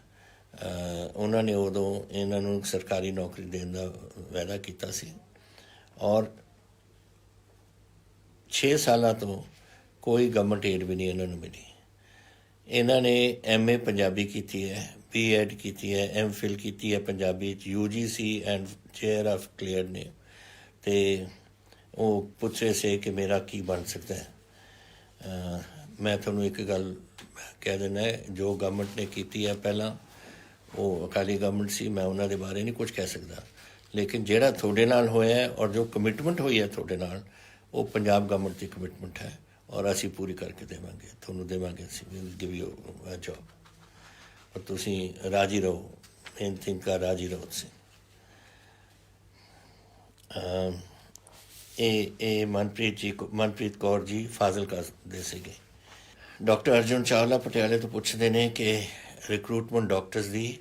ਉਹਨਾਂ ਨੇ ਉਦੋਂ ਇਹਨਾਂ ਨੂੰ ਸਰਕਾਰੀ ਨੌਕਰੀ ਦੇਣ ਦਾ ਵਾਅਦਾ ਕੀਤਾ ਸੀ ਔਰ 6 ਸਾਲਾਂ ਤੋਂ ਕੋਈ ਗਵਰਨਮੈਂਟ ਏਡ ਵੀ ਨਹੀਂ ਇਹਨਾਂ ਨੂੰ ਮਿਲੀ। ਇਹਨਾਂ ਨੇ MA ਪੰਜਾਬੀ ਕੀਤੀ ਹੈ, B.Ed ਕੀਤੀ ਹੈ, MPhil ਕੀਤੀ ਹੈ ਪੰਜਾਬੀ 'ਚ, UGC ਐਂਡ JRF ਕਲੀਅਰ ਨੇ। ਅਤੇ ਉਹ ਪੁੱਛ ਰਹੇ ਸੀ ਕਿ ਮੇਰਾ ਕੀ ਬਣ ਸਕਦਾ ਹੈ। ਮੈਂ ਤੁਹਾਨੂੰ ਇੱਕ ਗੱਲ ਕਹਿ ਦਿੰਦਾ, ਜੋ ਗਵਰਨਮੈਂਟ ਨੇ ਕੀਤੀ ਹੈ ਪਹਿਲਾਂ, ਉਹ ਅਕਾਲੀ ਗਵਰਨਮੈਂਟ ਸੀ, ਮੈਂ ਉਹਨਾਂ ਦੇ ਬਾਰੇ ਨਹੀਂ ਕੁਝ ਕਹਿ ਸਕਦਾ, ਲੇਕਿਨ ਜਿਹੜਾ ਤੁਹਾਡੇ ਨਾਲ ਹੋਇਆ ਔਰ ਜੋ ਕਮਿਟਮੈਂਟ ਹੋਈ ਹੈ ਤੁਹਾਡੇ ਨਾਲ, ਉਹ ਪੰਜਾਬ ਗਵਰਨਮੈਂਟ ਦੀ ਕਮਿਟਮੈਂਟ ਹੈ ਔਰ ਅਸੀਂ ਪੂਰੀ ਕਰਕੇ ਦੇਵਾਂਗੇ, ਤੁਹਾਨੂੰ ਦੇਵਾਂਗੇ, ਅਸੀਂ ਗਿਵ ਯੂ ਅ ਜੋਬ। ਔਰ ਤੁਸੀਂ ਰਾਜੀ ਰਹੋ, ਮੇਨ ਥਿੰਗ ਕਾ ਰਾਜੀ ਰਹੋ ਤੁਸੀਂ। ਇਹ ਮਨਪ੍ਰੀਤ ਕੌਰ ਜੀ ਫਾਜ਼ਿਲਕਾ ਦੇ ਸੀਗੇ। ਡਾਕਟਰ ਅਰਜੁਨ ਚਾਵਲਾ ਪਟਿਆਲੇ ਤੋਂ ਪੁੱਛਦੇ ਨੇ ਕਿ ਰਿਕਰੂਟਮੈਂਟ ਡਾਕਟਰਸ ਦੀ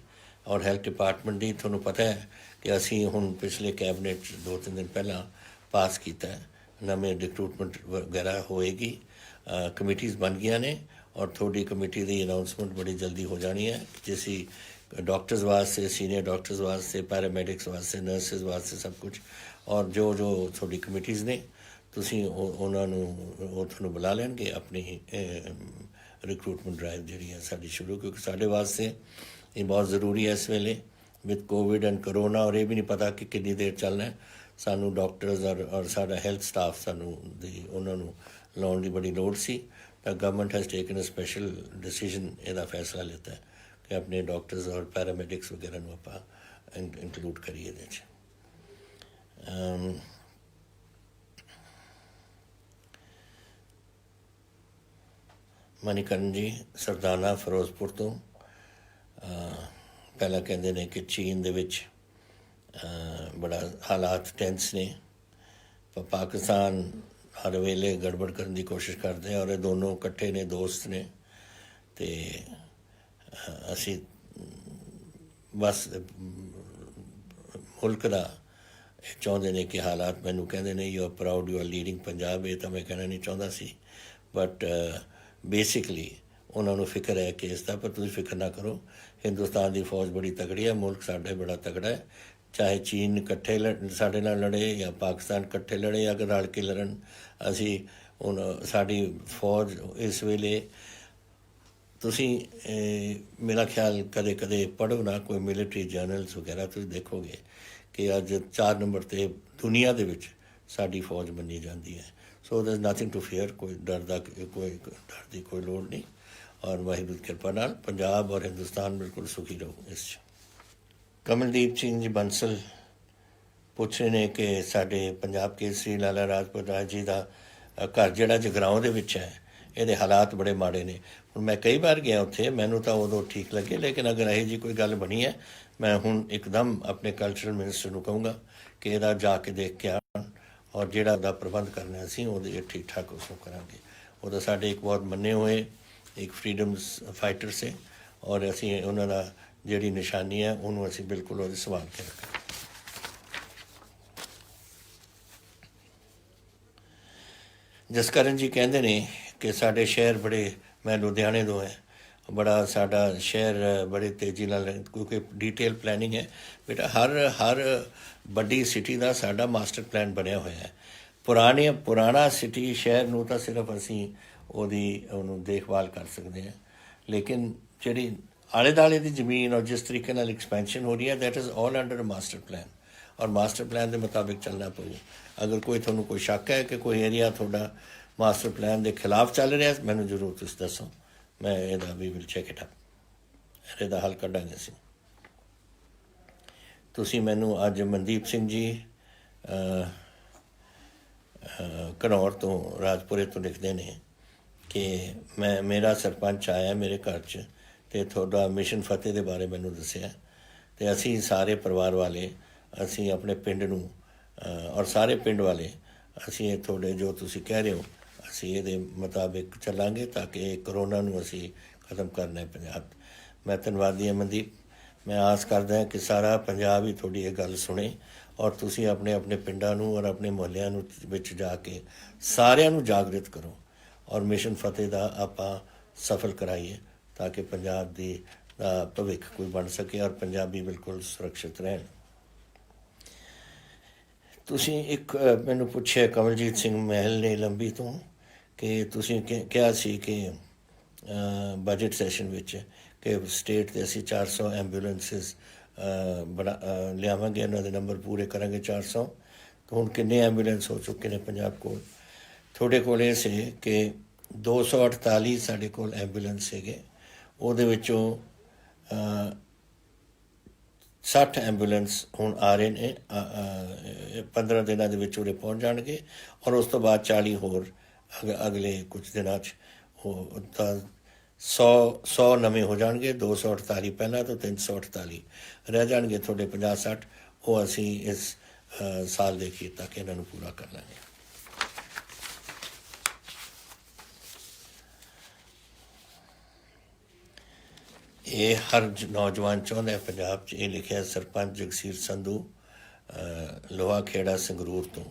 ਔਰ ਹੈਲਥ ਡਿਪਾਰਟਮੈਂਟ ਦੀ, ਤੁਹਾਨੂੰ ਪਤਾ ਹੈ ਕਿ ਅਸੀਂ ਹੁਣ ਪਿਛਲੇ ਕੈਬਨਿਟ 'ਚ 2-3 ਦਿਨ ਪਹਿਲਾਂ ਪਾਸ ਕੀਤਾ ਹੈ, ਨਵੇਂ ਰਿਕਰੂਟਮੈਂਟ ਵਗੈਰਾ ਹੋਏਗੀ, ਕਮੇਟੀਜ਼ ਬਣ ਗਈਆਂ ਨੇ ਔਰ ਤੁਹਾਡੀ ਕਮੇਟੀ ਦੀ ਅਨਾਊਂਸਮੈਂਟ ਬੜੀ ਜਲਦੀ ਹੋ ਜਾਣੀ ਹੈ, ਜਿਸ ਡਾਕਟਰਸ ਵਾਸਤੇ, ਸੀਨੀਅਰ ਡਾਕਟਰਸ ਵਾਸਤੇ, ਪੈਰਾਮੈਡਿਕਸ ਵਾਸਤੇ, ਨਰਸਿਸ ਵਾਸਤੇ ਸਭ ਕੁਝ। ਔਰ ਜੋ ਤੁਹਾਡੀ ਕਮੇਟੀਜ਼ ਨੇ ਤੁਸੀਂ ਉਹਨਾਂ ਨੂੰ, ਉਹ ਤੁਹਾਨੂੰ ਬੁਲਾ ਲੈਣਗੇ ਆਪਣੀ ਰਿਕਰੂਟਮੈਂਟ ਡਰਾਈਵ ਜਿਹੜੀ ਹੈ ਸਾਡੀ ਸ਼ੁਰੂ, ਕਿਉਂਕਿ ਸਾਡੇ ਵਾਸਤੇ ਇਹ ਬਹੁਤ ਜ਼ਰੂਰੀ ਹੈ ਇਸ ਵੇਲੇ ਵਿਦ ਕੋਵਿਡ ਐਂਡ ਕਰੋਨਾ, ਔਰ ਇਹ ਵੀ ਨਹੀਂ ਪਤਾ ਕਿ ਕਿੰਨੀ ਦੇਰ ਚੱਲਣਾ। ਸਾਨੂੰ ਡਾਕਟਰਸ ਔਰ ਸਾਡਾ ਹੈਲਥ ਸਟਾਫ ਸਾਨੂੰ ਉਹਨਾਂ ਨੂੰ ਲਾਉਣ ਦੀ ਬੜੀ ਲੋੜ ਸੀ, ਤਾਂ government has taken a special decision, ਇਹਦਾ ਫੈਸਲਾ ਲਿੱਤਾ ਕਿ ਆਪਣੇ ਡਾਕਟਰਸ ਔਰ ਪੈਰਾਮੈਡਿਕਸ ਵਗੈਰਾ ਨੂੰ ਆਪਾਂ ਇੰਕਲੂਡ ਕਰੀਏ ਇਹਦੇ 'ਚ। ਮਨੀਕਰਨ ਜੀ ਸਰਦਾਨਾ ਫਿਰੋਜ਼ਪੁਰ ਤੋਂ ਪਹਿਲਾਂ ਕਹਿੰਦੇ ਨੇ ਕਿ ਚੀਨ ਦੇ ਵਿੱਚ ਬੜਾ ਹਾਲਾਤ ਟੈਂਸ ਨੇ, ਪਰ ਪਾਕਿਸਤਾਨ ਹਰ ਵੇਲੇ ਗੜਬੜ ਕਰਨ ਦੀ ਕੋਸ਼ਿਸ਼ ਕਰਦੇ ਔਰ ਇਹ ਦੋਨੋਂ ਇਕੱਠੇ ਨੇ, ਦੋਸਤ ਨੇ। ਅਤੇ ਅਸੀਂ ਬਸ ਮੁਲਕ ਦਾ ਚਾਹੁੰਦੇ ਨੇ ਕਿ ਹਾਲਾਤ, ਮੈਨੂੰ ਕਹਿੰਦੇ ਨੇ you are proud you are leading Punjab, ਇਹ ਤਾਂ ਮੈਂ ਕਹਿਣਾ ਨਹੀਂ ਚਾਹੁੰਦਾ ਸੀ, ਬਟ ਬੇਸਿਕਲੀ ਉਹਨਾਂ ਨੂੰ ਫਿਕਰ ਹੈ ਕਿ ਇਸ ਦਾ, ਪਰ ਤੁਸੀਂ ਫਿਕਰ ਨਾ ਕਰੋ, ਹਿੰਦੁਸਤਾਨ ਦੀ ਫੌਜ ਬੜੀ ਤਕੜੀ ਹੈ, ਮੁਲਕ ਸਾਡਾ ਬੜਾ ਤਕੜਾ ਹੈ, ਚਾਹੇ ਚੀਨ ਇਕੱਠੇ ਸਾਡੇ ਨਾਲ ਲੜੇ ਜਾਂ ਪਾਕਿਸਤਾਨ ਇਕੱਠੇ ਲੜੇ ਜਾਂ ਰਲ ਕੇ ਲੜਨ, ਅਸੀਂ ਹੁਣ ਸਾਡੀ ਫੌਜ ਇਸ ਵੇਲੇ, ਤੁਸੀਂ ਮੇਰਾ ਖਿਆਲ ਕਦੇ ਕਦੇ ਪੜ੍ਹੋ ਨਾ ਕੋਈ ਮਿਲਟਰੀ ਜਰਨਲਸ ਵਗੈਰਾ, ਤੁਸੀਂ ਦੇਖੋਗੇ ਕਿ ਅੱਜ 4 ਨੰਬਰ 'ਤੇ ਦੁਨੀਆ ਦੇ ਵਿੱਚ ਸਾਡੀ ਫੌਜ ਮੰਨੀ ਜਾਂਦੀ ਹੈ। ਸੋ ਦੇयर इज़ ਨਥਿੰਗ ਟੂ ਫੀਅਰ, ਕੋਈ ਡਰ ਦੀ ਕੋਈ ਲੋੜ ਨਹੀਂ। ਔਰ ਵਾਹਿਗੁਰੂ ਦੀ ਕਿਰਪਾ ਨਾਲ ਪੰਜਾਬ ਔਰ ਹਿੰਦੁਸਤਾਨ ਬਿਲਕੁਲ ਸੁਖੀ ਰਹੋ ਇਸ 'ਚ। ਕਮਲਦੀਪ ਸਿੰਘ ਜੀ ਬੰਸਲ ਪੁੱਛ ਰਹੇ ਨੇ ਕਿ ਸਾਡੇ ਪੰਜਾਬ ਕੇਸਰੀ ਲਾਲਾ ਲਾਜਪਤ ਰਾਏ ਜੀ ਦਾ ਘਰ ਜਿਹੜਾ ਜਗਰਾਓਂ ਦੇ ਵਿੱਚ ਹੈ, ਇਹਦੇ ਹਾਲਾਤ ਬੜੇ ਮਾੜੇ ਨੇ। ਹੁਣ ਮੈਂ ਕਈ ਵਾਰ ਗਿਆ ਉੱਥੇ, ਮੈਨੂੰ ਤਾਂ ਉਦੋਂ ਠੀਕ ਲੱਗੇ, ਲੇਕਿਨ ਅਗਰ ਇਹੋ ਜਿਹੀ ਕੋਈ ਗੱਲ ਬਣੀ ਹੈ, ਮੈਂ ਹੁਣ ਇੱਕਦਮ ਆਪਣੇ ਕਲਚਰਲ ਮਿਨਿਸਟਰ ਨੂੰ ਕਹੂੰਗਾ ਕਿ ਇਹਦਾ ਜਾ ਕੇ ਦੇਖ ਕੇ ਆਉਣ ਔਰ ਜਿਹੜਾ ਉਹਦਾ ਪ੍ਰਬੰਧ ਕਰਨਾ ਅਸੀਂ ਉਹਦੇ ਠੀਕ ਠਾਕ ਉਸ ਨੂੰ ਕਰਾਂਗੇ। ਉਹਦਾ ਸਾਡੇ ਇੱਕ ਬਹੁਤ ਮੰਨੇ ਹੋਏ ਇੱਕ ਫਰੀਡਮਸ ਫਾਈਟਰ ਸੇ ਔਰ ਅਸੀਂ ਉਹਨਾਂ ਦਾ ਜਿਹੜੀ ਨਿਸ਼ਾਨੀ ਹੈ ਉਹਨੂੰ ਅਸੀਂ ਬਿਲਕੁਲ ਉਹਦੇ ਸੰਭਾਲ ਕੇ ਰੱਖਾਂਗੇ। ਜਸਕਰਨ ਜੀ ਕਹਿੰਦੇ ਨੇ ਕਿ ਸਾਡੇ ਸ਼ਹਿਰ ਬੜੇ, ਮੈਂ ਲੁਧਿਆਣੇ ਤੋਂ ਹੈ, ਬੜਾ ਸਾਡਾ ਸ਼ਹਿਰ ਬੜੇ ਤੇਜ਼ੀ ਨਾਲ, ਕਿਉਂਕਿ ਡੀਟੇਲ ਪਲੈਨਿੰਗ ਹੈ ਬੇਟਾ, ਹਰ ਵੱਡੀ ਸਿਟੀ ਦਾ ਸਾਡਾ ਮਾਸਟਰ ਪਲਾਨ ਬਣਿਆ ਹੋਇਆ ਹੈ। ਪੁਰਾਣਾ ਸਿਟੀ ਸ਼ਹਿਰ ਨੂੰ ਤਾਂ ਸਿਰਫ ਅਸੀਂ ਉਹਨੂੰ ਦੇਖਭਾਲ ਕਰ ਸਕਦੇ ਹਾਂ, ਲੇਕਿਨ ਜਿਹੜੀ ਆਲੇ ਦੁਆਲੇ ਦੀ ਜ਼ਮੀਨ ਔਰ ਜਿਸ ਤਰੀਕੇ ਨਾਲ ਐਕਸਪੈਂਸ਼ਨ ਹੋ ਰਹੀ ਹੈ, that is all under a master plan, ਔਰ ਮਾਸਟਰ ਪਲਾਨ ਦੇ ਮੁਤਾਬਿਕ ਚੱਲਣਾ ਪਊ। ਅਗਰ ਤੁਹਾਨੂੰ ਕੋਈ ਸ਼ੱਕ ਹੈ ਕਿ ਕੋਈ ਏਰੀਆ ਤੁਹਾਡਾ ਮਾਸਟਰ ਪਲਾਨ ਦੇ ਖਿਲਾਫ ਚੱਲ ਰਿਹਾ, ਮੈਨੂੰ ਜ਼ਰੂਰ ਤੁਸੀਂ ਦੱਸੋ, ਮੈਂ ਇਹਦਾ ਵੀ ਵਿਲ ਚੈੱਕ ਇਟ ਅਪ, ਇਹਦਾ ਹੱਲ ਕੱਢਾਂਗੇ ਅਸੀਂ। ਤੁਸੀਂ ਮੈਨੂੰ ਅੱਜ ਮਨਦੀਪ ਸਿੰਘ ਜੀ ਘਨੌਰ ਤੋਂ, ਰਾਜਪੁਰੇ ਤੋਂ ਲਿਖਦੇ ਨੇ ਕਿ ਮੇਰਾ ਸਰਪੰਚ ਆਇਆ ਮੇਰੇ ਘਰ 'ਚ ਅਤੇ ਤੁਹਾਡਾ ਮਿਸ਼ਨ ਫਤਿਹ ਦੇ ਬਾਰੇ ਮੈਨੂੰ ਦੱਸਿਆ, ਅਤੇ ਅਸੀਂ ਸਾਰੇ ਪਰਿਵਾਰ ਵਾਲੇ, ਅਸੀਂ ਆਪਣੇ ਪਿੰਡ ਨੂੰ ਔਰ ਸਾਰੇ ਪਿੰਡ ਵਾਲੇ, ਅਸੀਂ ਇਹ ਤੁਹਾਡੇ ਜੋ ਤੁਸੀਂ ਕਹਿ ਰਹੇ ਹੋ, ਅਸੀਂ ਇਹਦੇ ਮੁਤਾਬਿਕ ਚੱਲਾਂਗੇ ਤਾਂ ਕਿ ਇਹ ਕਰੋਨਾ ਨੂੰ ਅਸੀਂ ਖਤਮ ਕਰਨਾ ਹੈ ਪੰਜਾਬ। ਮੈਂ ਧੰਨਵਾਦੀ ਹਾਂ ਮਨਦੀਪ, ਮੈਂ ਆਸ ਕਰਦਾ ਹਾਂ ਕਿ ਸਾਰਾ ਪੰਜਾਬ ਹੀ ਤੁਹਾਡੀ ਇਹ ਗੱਲ ਸੁਣੇ ਔਰ ਤੁਸੀਂ ਆਪਣੇ ਪਿੰਡਾਂ ਨੂੰ ਔਰ ਆਪਣੇ ਮੁਹੱਲਿਆਂ ਨੂੰ ਵਿੱਚ ਜਾ ਕੇ ਸਾਰਿਆਂ ਨੂੰ ਜਾਗਰਿਤ ਕਰੋ ਔਰ ਮਿਸ਼ਨ ਫਤਿਹ ਦਾ ਆਪਾਂ ਸਫਲ ਕਰਾਈਏ ਤਾਂ ਕਿ ਪੰਜਾਬ ਦੀ ਦਾ ਭਵਿੱਖ ਕੋਈ ਬਣ ਸਕੇ ਔਰ ਪੰਜਾਬੀ ਬਿਲਕੁਲ ਸੁਰੱਖਿਅਤ ਰਹਿਣ। ਤੁਸੀਂ ਇੱਕ ਮੈਨੂੰ ਪੁੱਛਿਆ ਕਮਲਜੀਤ ਸਿੰਘ ਮਹਿਲ ਨੇ ਲੰਬੀ ਤੋਂ ਕਿ ਤੁਸੀਂ ਕਿਹਾ ਸੀ ਕਿ ਬਜਟ ਸੈਸ਼ਨ ਵਿੱਚ ਕਿ ਸਟੇਟ 'ਤੇ ਅਸੀਂ 400 ਐਂਬੂਲੈਂਸਿਸ ਲਿਆਵਾਂਗੇ, ਇਹਨਾਂ ਦੇ ਨੰਬਰ ਪੂਰੇ ਕਰਾਂਗੇ 400। ਹੁਣ ਕਿੰਨੇ ਐਂਬੂਲੈਂਸ ਹੋ ਚੁੱਕੇ ਨੇ ਪੰਜਾਬ ਕੋਲ? ਤੁਹਾਡੇ ਕੋਲ ਇਹ ਸੀ ਕਿ 248 ਸਾਡੇ ਕੋਲ ਐਂਬੂਲੈਂਸ ਸੀਗੇ, ਉਹਦੇ ਵਿੱਚੋਂ 60 ਐਂਬੂਲੈਂਸ ਹੁਣ ਆ ਰਹੇ ਨੇ, 15 ਦਿਨਾਂ ਦੇ ਵਿੱਚ ਉਰੇ ਪਹੁੰਚ ਜਾਣਗੇ ਔਰ ਉਸ ਤੋਂ ਬਾਅਦ 40 ਹੋਰ ਅਗਲੇ ਕੁਝ ਦਿਨਾਂ 'ਚ ਉਹ ਤਾਂ 100 ਨਵੇਂ ਹੋ ਜਾਣਗੇ। 248 ਪਹਿਲਾਂ ਤੋਂ 348 ਰਹਿ ਜਾਣਗੇ ਤੁਹਾਡੇ 50-60, ਉਹ ਅਸੀਂ ਇਸ ਸਾਲ ਦੇ ਅਖੀਰ ਤੱਕ ਇਹਨਾਂ ਨੂੰ ਪੂਰਾ ਕਰ ਲਾਂਗੇ। ਇਹ ਹਰ ਨੌਜਵਾਨ ਚਾਹੁੰਦਾ ਪੰਜਾਬ 'ਚ। ਇਹ ਲਿਖਿਆ ਸਰਪੰਚ ਜਗਸੀਰ ਸੰਧੂ ਲੋਹਾ ਖੇੜਾ ਸੰਗਰੂਰ ਤੋਂ।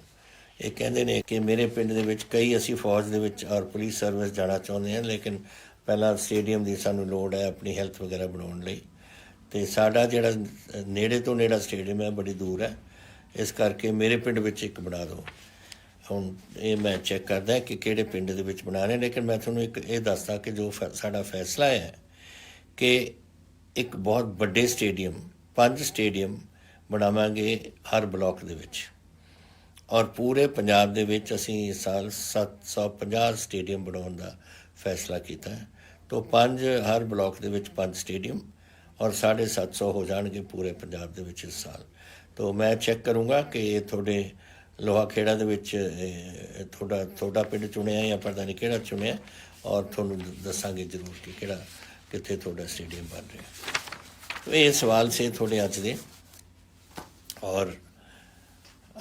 ਇਹ ਕਹਿੰਦੇ ਨੇ ਕਿ ਮੇਰੇ ਪਿੰਡ ਦੇ ਵਿੱਚ ਕਈ ਅਸੀਂ ਫੌਜ ਦੇ ਵਿੱਚ ਔਰ ਪੁਲਿਸ ਸਰਵਿਸ ਜਾਣਾ ਚਾਹੁੰਦੇ ਹਾਂ, ਲੇਕਿਨ ਪਹਿਲਾਂ ਸਟੇਡੀਅਮ ਦੀ ਸਾਨੂੰ ਲੋੜ ਹੈ ਆਪਣੀ ਹੈਲਥ ਵਗੈਰਾ ਬਣਾਉਣ ਲਈ, ਅਤੇ ਸਾਡਾ ਜਿਹੜਾ ਨੇੜੇ ਤੋਂ ਨੇੜਾ ਸਟੇਡੀਅਮ ਹੈ ਬੜੀ ਦੂਰ ਹੈ, ਇਸ ਕਰਕੇ ਮੇਰੇ ਪਿੰਡ ਵਿੱਚ ਇੱਕ ਬਣਾ ਦਿਓ। ਹੁਣ ਇਹ ਮੈਂ ਚੈੱਕ ਕਰਦਾ ਕਿ ਕਿਹੜੇ ਪਿੰਡ ਦੇ ਵਿੱਚ ਬਣਾਉਣੇ, ਲੇਕਿਨ ਮੈਂ ਤੁਹਾਨੂੰ ਇੱਕ ਇਹ ਦੱਸਦਾ ਕਿ ਜੋ ਸਾਡਾ ਫੈਸਲਾ ਹੈ ਕਿ ਇੱਕ ਬਹੁਤ ਵੱਡੇ ਸਟੇਡੀਅਮ 5 ਸਟੇਡੀਅਮ ਬਣਾਵਾਂਗੇ ਹਰ ਬਲਾਕ ਦੇ ਵਿੱਚ, ਔਰ ਪੂਰੇ ਪੰਜਾਬ ਦੇ ਵਿੱਚ ਅਸੀਂ ਇਸ ਸਾਲ 750 ਸਟੇਡੀਅਮ ਬਣਾਉਣ ਦਾ ਫੈਸਲਾ ਕੀਤਾ ਹੈ। ਤਾਂ 5 ਹਰ ਬਲਾਕ ਦੇ ਵਿੱਚ 5 ਸਟੇਡੀਅਮ ਔਰ 750 ਹੋ ਜਾਣਗੇ ਪੂਰੇ ਪੰਜਾਬ ਦੇ ਵਿੱਚ ਇਸ ਸਾਲ। ਤਾਂ ਮੈਂ ਚੈੱਕ ਕਰੂੰਗਾ ਕਿ ਤੁਹਾਡੇ ਲੋਹਾ ਖੇੜਾ ਦੇ ਵਿੱਚ ਤੁਹਾਡਾ ਪਿੰਡ ਚੁਣਿਆ ਜਾਂ ਪਤਾ ਨਹੀਂ ਕਿਹੜਾ ਚੁਣਿਆ, ਔਰ ਤੁਹਾਨੂੰ ਦੱਸਾਂਗੇ ਜ਼ਰੂਰ ਕਿ ਕਿੱਥੇ ਤੁਹਾਡਾ ਸਟੇਡੀਅਮ ਬਣ ਰਿਹਾ। ਇਹ ਸਵਾਲ ਸੀ ਤੁਹਾਡੇ ਅੱਜ ਦੇ, ਔਰ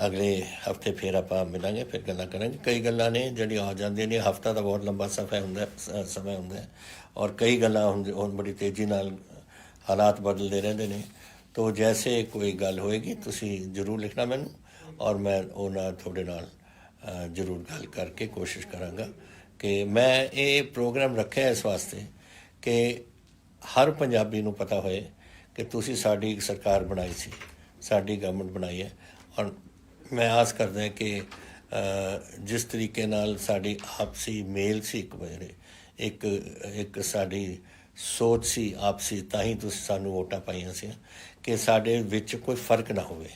ਅਗਲੇ ਹਫਤੇ ਫਿਰ ਆਪਾਂ ਮਿਲਾਂਗੇ, ਫਿਰ ਗੱਲਾਂ ਕਰਾਂਗੇ। ਕਈ ਗੱਲਾਂ ਨੇ ਜਿਹੜੀਆਂ ਆ ਜਾਂਦੀਆਂ ਨੇ, ਹਫਤਾ ਦਾ ਬਹੁਤ ਲੰਬਾ ਸਮਾਂ ਹੁੰਦਾ ਔਰ ਕਈ ਗੱਲਾਂ ਹੁਣ ਬੜੀ ਤੇਜ਼ੀ ਨਾਲ ਹਾਲਾਤ ਬਦਲਦੇ ਰਹਿੰਦੇ ਨੇ। ਤਾਂ ਜੈਸੇ ਕੋਈ ਗੱਲ ਹੋਏਗੀ ਤੁਸੀਂ ਜ਼ਰੂਰ ਲਿਖਣਾ ਮੈਨੂੰ, ਔਰ ਮੈਂ ਉਹ ਨਾਲ ਤੁਹਾਡੇ ਨਾਲ ਜ਼ਰੂਰ ਗੱਲ ਕਰਕੇ ਕੋਸ਼ਿਸ਼ ਕਰਾਂਗਾ ਕਿ ਮੈਂ ਇਹ ਪ੍ਰੋਗਰਾਮ ਰੱਖਿਆ ਇਸ ਵਾਸਤੇ ਕਿ ਹਰ ਪੰਜਾਬੀ ਨੂੰ ਪਤਾ ਹੋਏ ਕਿ ਤੁਸੀਂ ਸਾਡੀ ਸਰਕਾਰ ਬਣਾਈ ਸੀ, ਸਾਡੀ ਗਵਰਨਮੈਂਟ ਬਣਾਈ ਹੈ। ਔਰ ਮੈਂ ਆਸ ਕਰਦਾ ਕਿ ਜਿਸ ਤਰੀਕੇ ਨਾਲ ਸਾਡੀ ਆਪਸੀ ਮੇਲ ਸੀ, ਇੱਕ ਸਾਡੀ ਸੋਚ ਸੀ ਆਪਸੀ, ਤਾਂ ਹੀ ਤੁਸੀਂ ਸਾਨੂੰ ਵੋਟਾਂ ਪਾਈਆਂ ਸੀ ਕਿ ਸਾਡੇ ਵਿੱਚ ਕੋਈ ਫਰਕ ਨਾ ਹੋਵੇ।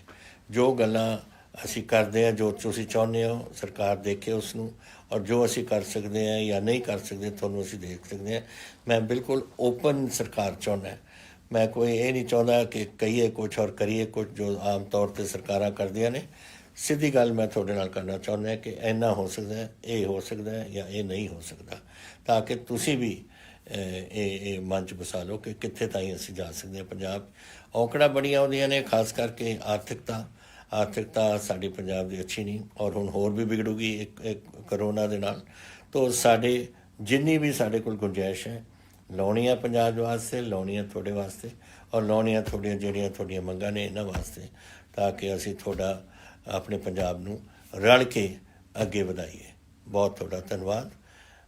ਜੋ ਗੱਲਾਂ ਅਸੀਂ ਕਰਦੇ ਹਾਂ, ਜੋ ਤੁਸੀਂ ਚਾਹੁੰਦੇ ਹੋ ਸਰਕਾਰ ਦੇਖੇ ਉਸ ਨੂੰ, ਔਰ ਜੋ ਅਸੀਂ ਕਰ ਸਕਦੇ ਹਾਂ ਜਾਂ ਨਹੀਂ ਕਰ ਸਕਦੇ ਤੁਹਾਨੂੰ ਅਸੀਂ ਦੇਖ ਸਕਦੇ ਹਾਂ। ਮੈਂ ਬਿਲਕੁਲ ਓਪਨ ਸਰਕਾਰ ਚਾਹੁੰਦਾ। ਮੈਂ ਕੋਈ ਇਹ ਨਹੀਂ ਚਾਹੁੰਦਾ ਕਿ ਕਹੀਏ ਕੁਛ ਔਰ ਕਰੀਏ ਕੁਛ ਜੋ ਆਮ ਤੌਰ 'ਤੇ ਸਰਕਾਰਾਂ ਕਰਦੀਆਂ ਨੇ। ਸਿੱਧੀ ਗੱਲ ਮੈਂ ਤੁਹਾਡੇ ਨਾਲ ਕਰਨਾ ਚਾਹੁੰਦਾ ਕਿ ਇੰਨਾ ਹੋ ਸਕਦਾ, ਇਹ ਹੋ ਸਕਦਾ ਜਾਂ ਇਹ ਨਹੀਂ ਹੋ ਸਕਦਾ, ਤਾਂ ਕਿ ਤੁਸੀਂ ਵੀ ਇਹ ਮੰਚ ਵਸਾ ਲਓ ਕਿ ਕਿੱਥੇ ਤਾਈਂ ਅਸੀਂ ਜਾ ਸਕਦੇ ਹਾਂ। ਪੰਜਾਬ ਔਕੜਾਂ ਬੜੀਆਂ ਆਉਂਦੀਆਂ ਨੇ, ਖਾਸ ਕਰਕੇ ਆਰਥਿਕਤਾ ਸਾਡੀ ਪੰਜਾਬ ਦੀ ਅੱਛੀ ਨਹੀਂ, ਔਰ ਹੁਣ ਹੋਰ ਵੀ ਵਿਗੜੂਗੀ ਇੱਕ ਕਰੋਨਾ ਦੇ ਨਾਲ। ਤਾਂ ਸਾਡੇ ਜਿੰਨੀ ਵੀ ਸਾਡੇ ਕੋਲ ਗੁੰਜਾਇਸ਼ ਹੈ ਲਾਉਣੀ ਆ ਪੰਜਾਬ ਵਾਸਤੇ, ਲਾਉਣੀ ਆ ਤੁਹਾਡੇ ਵਾਸਤੇ, ਔਰ ਲਾਉਣੀ ਆ ਤੁਹਾਡੀਆਂ ਮੰਗਾਂ ਨੇ ਇਹਨਾਂ ਵਾਸਤੇ, ਤਾਂ ਕਿ ਅਸੀਂ ਆਪਣੇ ਪੰਜਾਬ ਨੂੰ ਰਲ ਕੇ ਅੱਗੇ ਵਧਾਈਏ। ਬਹੁਤ ਤੁਹਾਡਾ ਧੰਨਵਾਦ।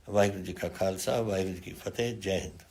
ਵਾਹਿਗੁਰੂ ਜੀ ਕਾ ਖਾਲਸਾ, ਵਾਹਿਗੁਰੂ ਜੀ ਕੀ ਫਤਿਹ। ਜੈ ਹਿੰਦ।